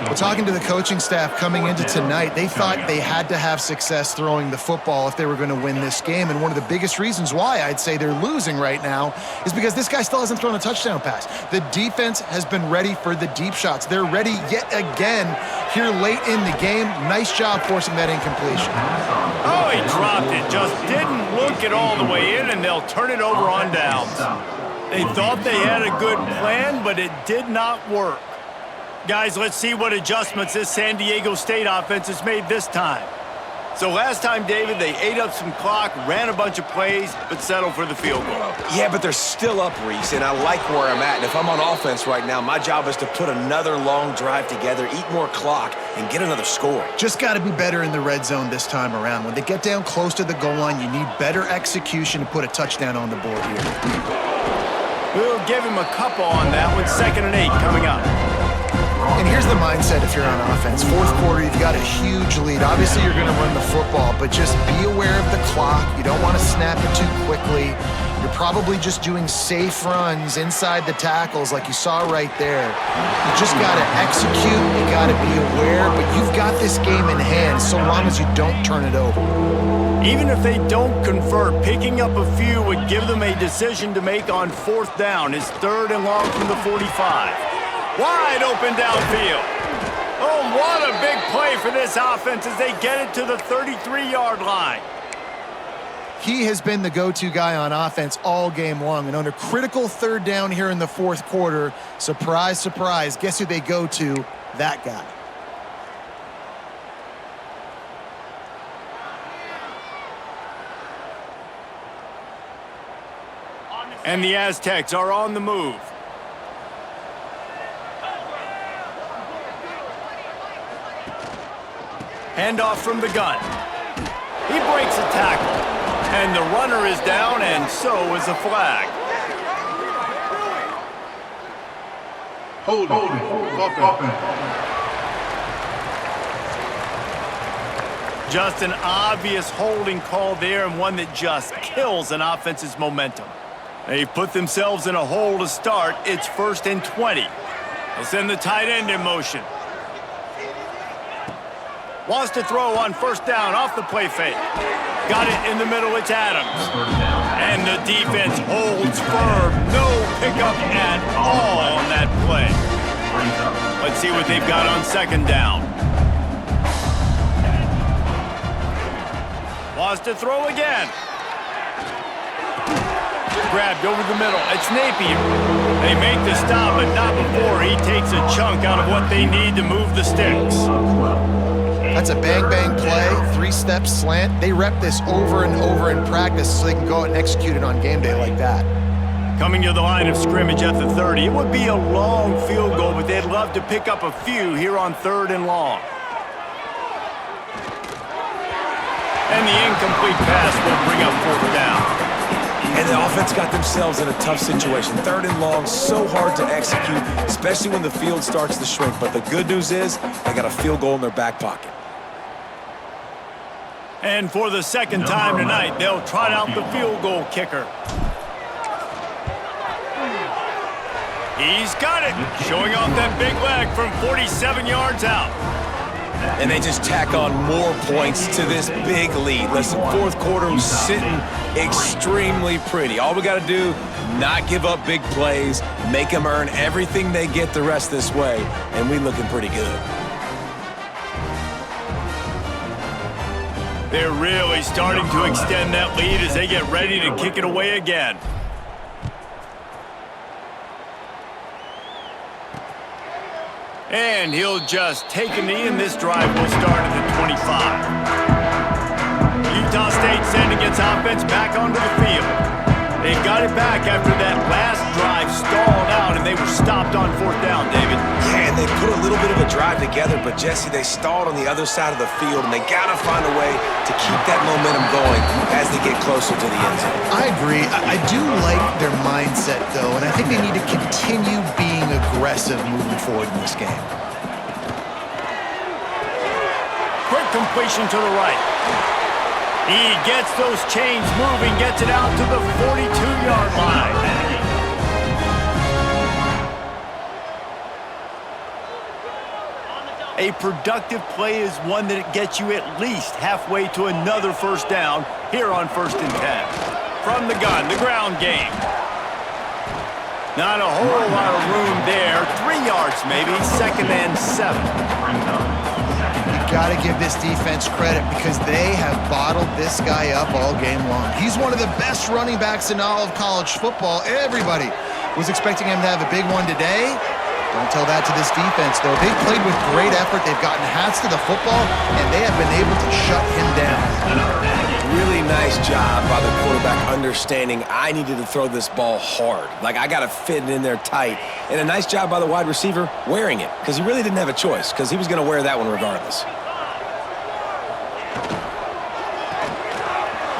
[SPEAKER 2] Well, talking to the coaching staff coming into tonight, they thought they had to have success throwing the football if they were going to win this game. And one of the biggest reasons why I'd say they're losing right now is because this guy still hasn't thrown a touchdown pass. The defense has been ready for the deep shots. They're ready yet again here late in the game. Nice job forcing that incompletion.
[SPEAKER 1] Oh, he dropped it. Just didn't look it all the way in, and they'll turn it over on downs. They thought they had a good plan, but it did not work. Guys, let's see what adjustments this San Diego State offense has made this time. So last time, David, they ate up some clock, ran a bunch of plays, but settled for the field goal.
[SPEAKER 3] Yeah, but they're still up, Reese, and I like where I'm at. And if I'm on offense right now, my job is to put another long drive together, eat more clock, and get another score.
[SPEAKER 2] Just got to be better in the red zone this time around. When they get down close to the goal line, you need better execution to put a touchdown on the board here.
[SPEAKER 1] We'll give him a couple on that one. 2nd and 8 coming up.
[SPEAKER 2] And here's the mindset if you're on offense. Fourth quarter, you've got a huge lead. Obviously, you're going to run the football, but just be aware of the clock. You don't want to snap it too quickly. You're probably just doing safe runs inside the tackles like you saw right there. You just got to execute. You got to be aware, but you've got this game in hand so long as you don't turn it over.
[SPEAKER 1] Even if they don't convert, picking up a few would give them a decision to make on 4th down. It's 3rd and long from the 45. Wide open downfield. Oh, what a big play for this offense as they get it to the 33-yard line.
[SPEAKER 2] He has been the go-to guy on offense all game long, and on a critical 3rd down here in the 4th quarter, surprise, surprise, guess who they go to? That guy.
[SPEAKER 1] And the Aztecs are on the move. Handoff from the gun. He breaks a tackle. And the runner is down, and so is a flag.
[SPEAKER 6] Hold it.
[SPEAKER 1] Just an obvious holding call there, and one that just kills an offense's momentum. They put themselves in a hole to start. It's 1st and 20. They'll send the tight end in motion. Wants to throw on 1st down off the play fake. Got it in the middle. It's Adams. And the defense holds firm. No pickup at all on that play. Let's see what they've got on 2nd down. Wants to throw again. Grabbed over the middle. It's Napier. They make the stop, but not before he takes a chunk out of what they need to move the sticks.
[SPEAKER 2] That's a bang-bang play, 3-step slant. They rep this over and over in practice so they can go out and execute it on game day like that.
[SPEAKER 1] Coming to the line of scrimmage at the 30. It would be a long field goal, but they'd love to pick up a few here on 3rd and long. And the incomplete pass will bring up 4th down.
[SPEAKER 3] And the offense got themselves in a tough situation. 3rd and long, so hard to execute, especially when the field starts to shrink. But the good news is they got a field goal in their back pocket.
[SPEAKER 1] And for the 2nd time tonight, they'll trot out the field goal kicker. He's got it, showing off that big leg from 47 yards out.
[SPEAKER 3] And they just tack on more points to this big lead. Listen, 4th quarter was sitting extremely pretty. All we got to do, not give up big plays, make them earn everything they get the rest this way, and we looking pretty good.
[SPEAKER 1] They're really starting to extend that lead as they get ready to kick it away again. And he'll just take a knee, and this drive will start at the 25. Utah State sending its offense back onto the field. They got it back after that last drive stalled out, and they were stopped on 4th down, David.
[SPEAKER 3] Yeah, and they put a little bit of a drive together, but, Jesse, they stalled on the other side of the field, and they got to find a way to keep that momentum going as they get closer to the end zone.
[SPEAKER 2] I agree. I do like their mindset, though, and I think they need to continue being aggressive moving forward in this game.
[SPEAKER 1] Quick completion to the right. He gets those chains moving, gets it out to the 42-yard line. A productive play is one that gets you at least halfway to another first down here on 1st and 10. From the gun, the ground game. Not a whole lot of room there. 3 yards maybe, 2nd and 7.
[SPEAKER 2] Got to give this defense credit because they have bottled this guy up all game long. He's one of the best running backs in all of college football. Everybody was expecting him to have a big one today. Don't tell that to this defense, though. They played with great effort. They've gotten hats to the football, and they have been able to shut him down.
[SPEAKER 3] Really nice job by the quarterback understanding I needed to throw this ball hard. Like, I got to fit it in there tight. And a nice job by the wide receiver wearing it because he really didn't have a choice because he was going to wear that one regardless.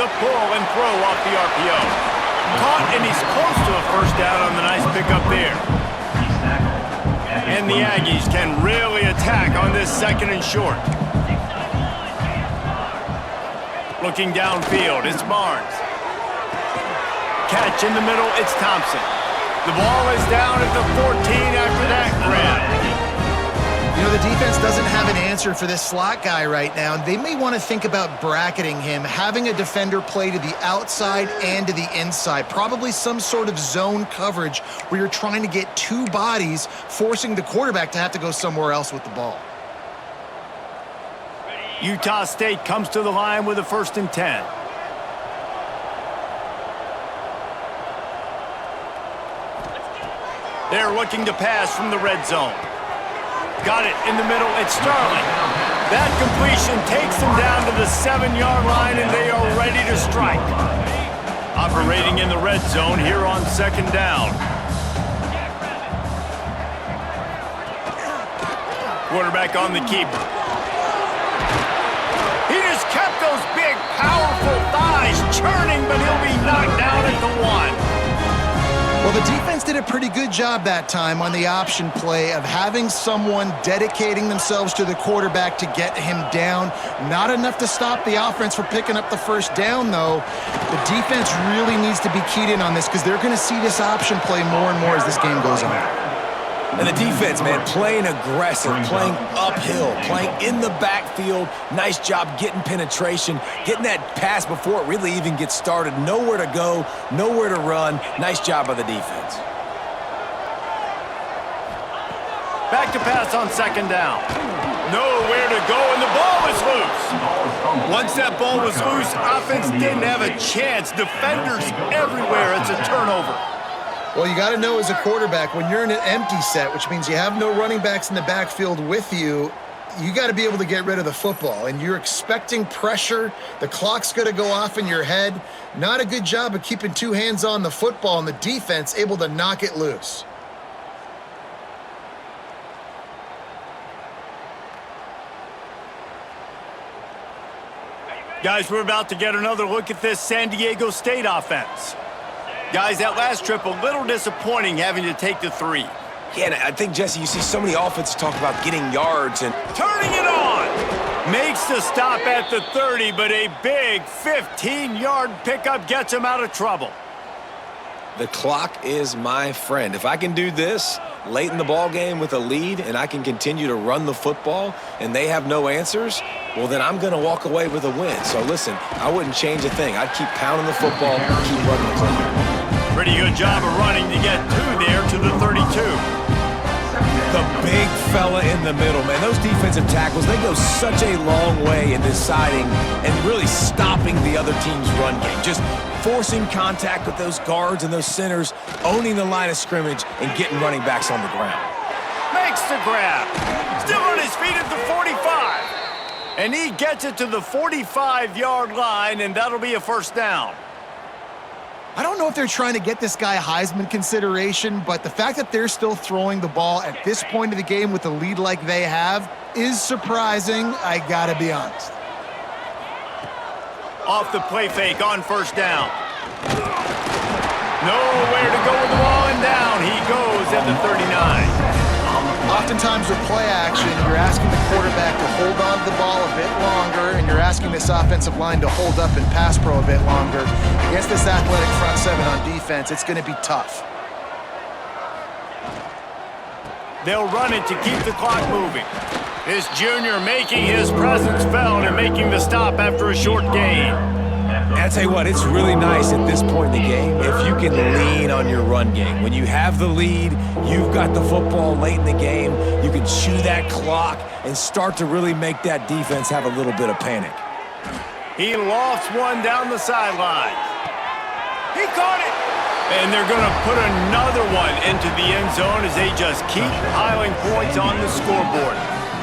[SPEAKER 1] The pull and throw off the RPO. Caught, and he's close to a first down on the nice pickup there. And the Aggies can really attack on this 2nd and short. Looking downfield, it's Barnes. Catch in the middle, it's Thompson. The ball is down at the 14 after that grab.
[SPEAKER 2] You know, the defense doesn't have an answer for this slot guy right now. They may want to think about bracketing him, having a defender play to the outside and to the inside. Probably some sort of zone coverage where you're trying to get 2 bodies, forcing the quarterback to have to go somewhere else with the ball.
[SPEAKER 1] Utah State comes to the line with a 1st and 10. They're looking to pass from the red zone. Got it in the middle, it's Starling. That completion takes them down to the 7-yard line, and they are ready to strike. Operating in the red zone here on 2nd down. Quarterback on the keeper. He just kept those big, powerful thighs churning, but he'll be knocked down at the 1.
[SPEAKER 2] Well, the defense did a pretty good job that time on the option play of having someone dedicating themselves to the quarterback to get him down. Not enough to stop the offense from picking up the first down, though. The defense really needs to be keyed in on this because they're going to see this option play more and more as this game goes on.
[SPEAKER 3] And the defense, man, playing aggressive, playing uphill, playing in the backfield. Nice job getting penetration, getting that pass before it really even gets started. Nowhere to go, nowhere to run. Nice job by the defense.
[SPEAKER 1] Back to pass on 2nd down. Nowhere to go, and the ball is loose. Once that ball was loose, offense didn't have a chance. Defenders everywhere. It's a turnover.
[SPEAKER 2] Well, you got to know as a quarterback, when you're in an empty set, which means you have no running backs in the backfield with you, you got to be able to get rid of the football. And you're expecting pressure. The clock's going to go off in your head. Not a good job of keeping 2 hands on the football, and the defense able to knock it loose.
[SPEAKER 1] Guys, we're about to get another look at this San Diego State offense. Guys, that last trip, a little disappointing having to take the 3.
[SPEAKER 3] Yeah, and I think, Jesse, you see so many offenses talk about getting yards and
[SPEAKER 1] turning it on. Makes the stop at the 30, but a big 15-yard pickup gets him out of trouble.
[SPEAKER 3] The clock is my friend. If I can do this late in the ball game with a lead and I can continue to run the football and they have no answers, well, then I'm going to walk away with a win. So, listen, I wouldn't change a thing. I'd keep pounding the football, keep running the clock.
[SPEAKER 1] Pretty good job of running to get 2 there to the 32.
[SPEAKER 3] The big fella in the middle, man. Those defensive tackles, they go such a long way in deciding and really stopping the other team's run game. Just forcing contact with those guards and those centers, owning the line of scrimmage, and getting running backs on the ground.
[SPEAKER 1] Makes the grab. Still on his feet at the 45. And he gets it to the 45-yard line, and that'll be a first down.
[SPEAKER 2] I don't know if they're trying to get this guy Heisman consideration, but the fact that they're still throwing the ball at this point of the game with a lead like they have is surprising, I gotta be honest.
[SPEAKER 1] Off the play fake on first down. Nowhere to go with the ball, and down he goes at the 39.
[SPEAKER 2] Oftentimes with play action, you're asking the quarterback to hold on to the ball a bit longer, and you're asking this offensive line to hold up in pass pro a bit longer. Against this athletic front 7 on defense, it's going to be tough.
[SPEAKER 1] They'll run it to keep the clock moving. This junior making his presence felt and making the stop after a short gain.
[SPEAKER 3] And I tell you what, it's really nice at this point in the game if you can lean on your run game. When you have the lead, you've got the football late in the game, you can chew that clock and start to really make that defense have a little bit of panic.
[SPEAKER 1] He lofts one down the sideline. He caught it! And they're going to put another one into the end zone as they just keep piling points on the scoreboard.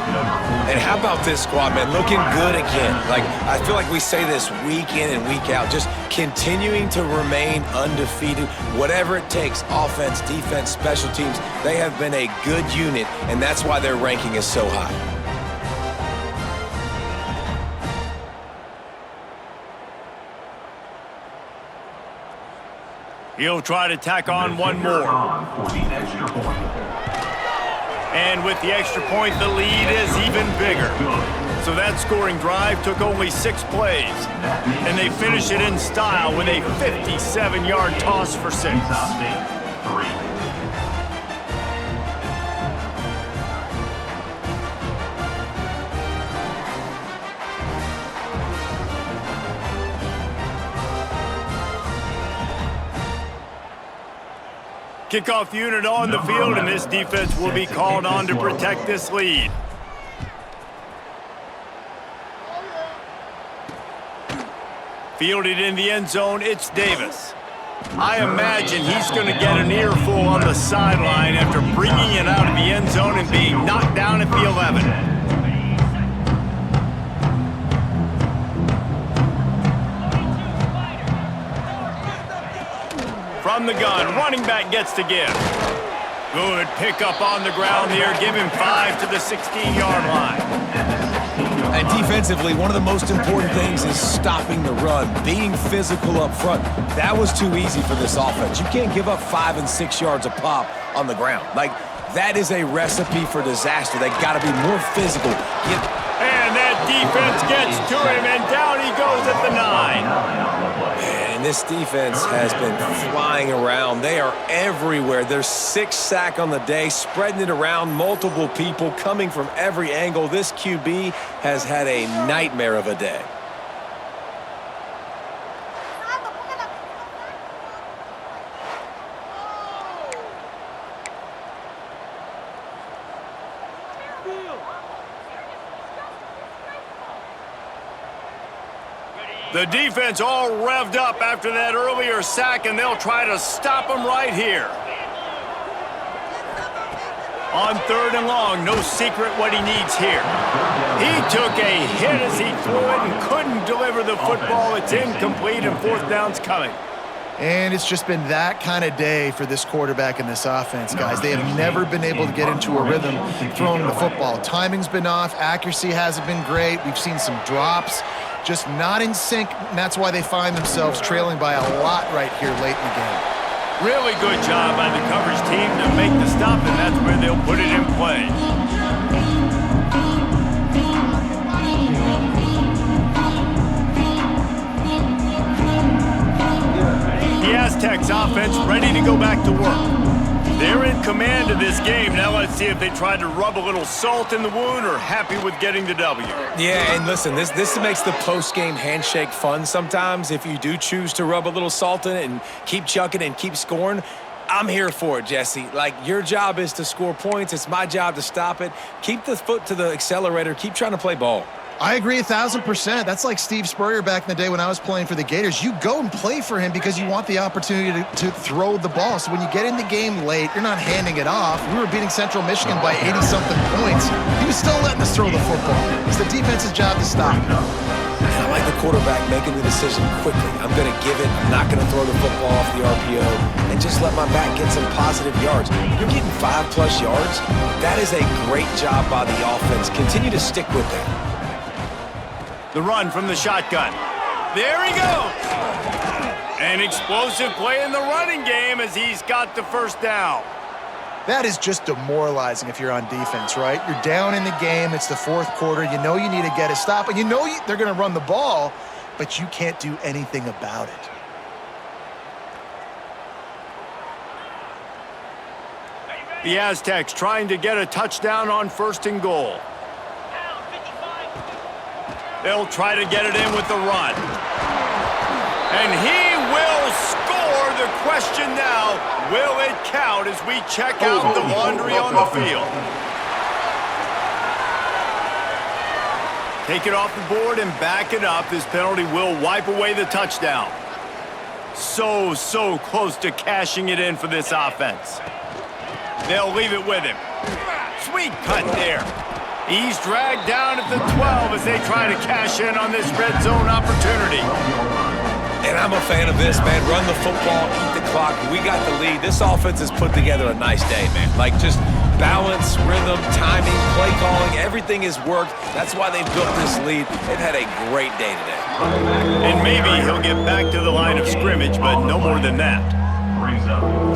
[SPEAKER 3] And how about this squad, man? Looking good again. Like, I feel like we say this week in and week out, just continuing to remain undefeated, whatever it takes, offense, defense, special teams. They have been a good unit, and that's why their ranking is so high.
[SPEAKER 1] He'll try to tack on one more. And with the extra point, the lead is even bigger. So that scoring drive took only 6 plays. And they finish it in style with a 57-yard toss for 6. Kickoff unit on the field, and this defense will be called on to protect this lead. Fielded in the end zone, it's Davis. I imagine he's going to get an earful on the sideline after bringing it out of the end zone and being knocked down at the 11. From the gun, running back gets to give. Good pickup on the ground there. Give him 5 to the 16-yard line.
[SPEAKER 3] And defensively, one of the most important things is stopping the run, being physical up front. That was too easy for this offense. You can't give up 5 and 6 yards a pop on the ground. Like, that is a recipe for disaster. They got to be more physical.
[SPEAKER 1] And that defense gets to him, and down he goes at the 9.
[SPEAKER 3] And this defense has been flying around. They are everywhere. There's 6 sacks on the day, spreading it around, multiple people coming from every angle. This QB has had a nightmare of a day.
[SPEAKER 1] The defense all revved up after that earlier sack, and they'll try to stop him right here. On 3rd and long, no secret what he needs here. He took a hit as he threw it and couldn't deliver the football. It's incomplete, and 4th down's coming.
[SPEAKER 2] And it's just been that kind of day for this quarterback and this offense, guys. They have never been able to get into a rhythm throwing the football. Timing's been off. Accuracy hasn't been great. We've seen some drops. Just not in sync, and that's why they find themselves trailing by a lot right here late in the game.
[SPEAKER 1] Really good job by the coverage team to make the stop, and that's where they'll put it in play. The Aztecs offense ready to go back to work. They're in command of this game. Now let's see if they try to rub a little salt in the wound or happy with getting the W.
[SPEAKER 3] Yeah, and listen, this makes the post-game handshake fun sometimes. If you do choose to rub a little salt in it and keep chucking and keep scoring, I'm here for it, Jesse. Like, your job is to score points. It's my job to stop it. Keep the foot to the accelerator. Keep trying to play ball.
[SPEAKER 2] I agree 1,000%. That's like Steve Spurrier back in the day when I was playing for the Gators. You go and play for him because you want the opportunity to throw the ball. So when you get in the game late, you're not handing it off. We were beating Central Michigan by 80-something points. He was still letting us throw the football. It's the defense's job to stop.
[SPEAKER 3] I like the quarterback making the decision quickly. I'm going to give it. I'm not going to throw the football off the RPO and just let my back get some positive yards. You're getting 5+ yards. That is a great job by the offense. Continue to stick with that.
[SPEAKER 1] The run from the shotgun. There he goes. An explosive play in the running game as he's got the 1st down.
[SPEAKER 2] That is just demoralizing if you're on defense, right? You're down in the game. It's the 4th quarter. You know you need to get a stop, and you know they're going to run the ball, but you can't do anything about it.
[SPEAKER 1] The Aztecs trying to get a touchdown on 1st and goal. They'll try to get it in with the run. And he will score. The question now, will it count as we check out the laundry on the field? Take it off the board and back it up. This penalty will wipe away the touchdown. So close to cashing it in for this offense. They'll leave it with him. Sweet cut there. He's dragged down at the 12 as they try to cash in on this red zone opportunity.
[SPEAKER 3] And I'm a fan of this, man. Run the football, eat the clock. We got the lead. This offense has put together a nice day, man. Like, just balance, rhythm, timing, play calling, everything has worked. That's why they've built this lead. They've had a great day today.
[SPEAKER 1] And maybe he'll get back to the line of scrimmage, but no more than that.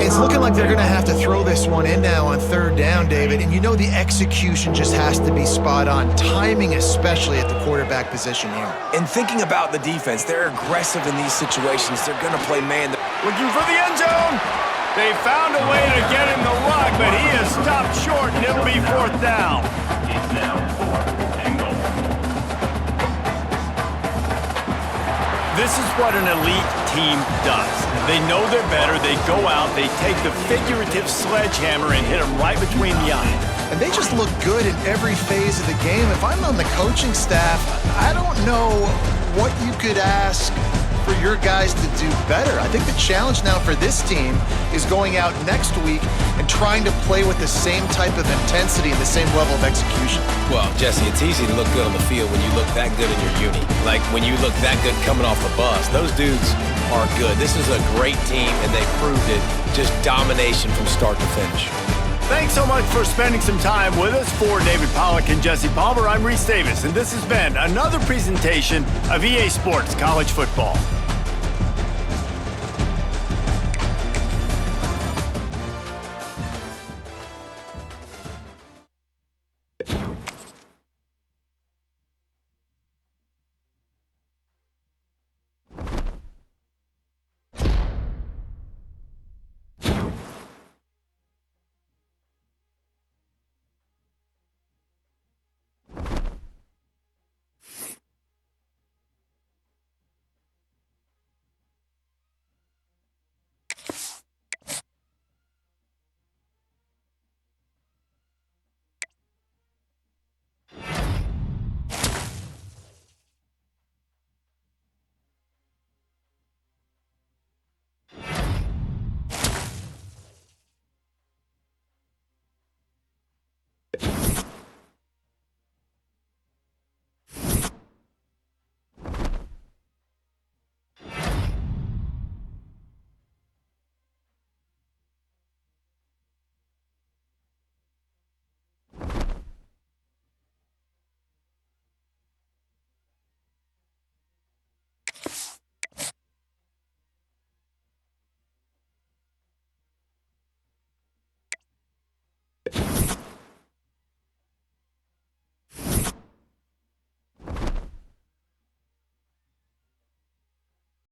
[SPEAKER 2] It's looking like they're going to have to throw this one in now on third down, David. And you know the execution just has to be spot on. Timing, especially at the quarterback position here.
[SPEAKER 3] And thinking about the defense, they're aggressive in these situations. They're going to play man.
[SPEAKER 1] Looking for the end zone. They found a way to get him the run, but he has stopped short, and it'll be fourth down.
[SPEAKER 5] It's now 4th and goal.
[SPEAKER 1] This is what an elite team does. They know they're better. They go out, they take the figurative sledgehammer and hit them right between the eyes.
[SPEAKER 2] And they just look good in every phase of the game. If I'm on the coaching staff, I don't know what you could ask for your guys to do better. I think the challenge now for this team is going out next week and trying to play with the same type of intensity and the same level of execution.
[SPEAKER 3] Well, Jesse, it's easy to look good on the field when you look that good in your uni. Like when you look that good coming off the bus. Those dudes are good. This is a great team, and they proved it. Just domination from start to finish.
[SPEAKER 1] Thanks so much for spending some time with us. For David Pollack and Jesse Palmer, I'm Reese Davis, and this has been another presentation of EA Sports College Football.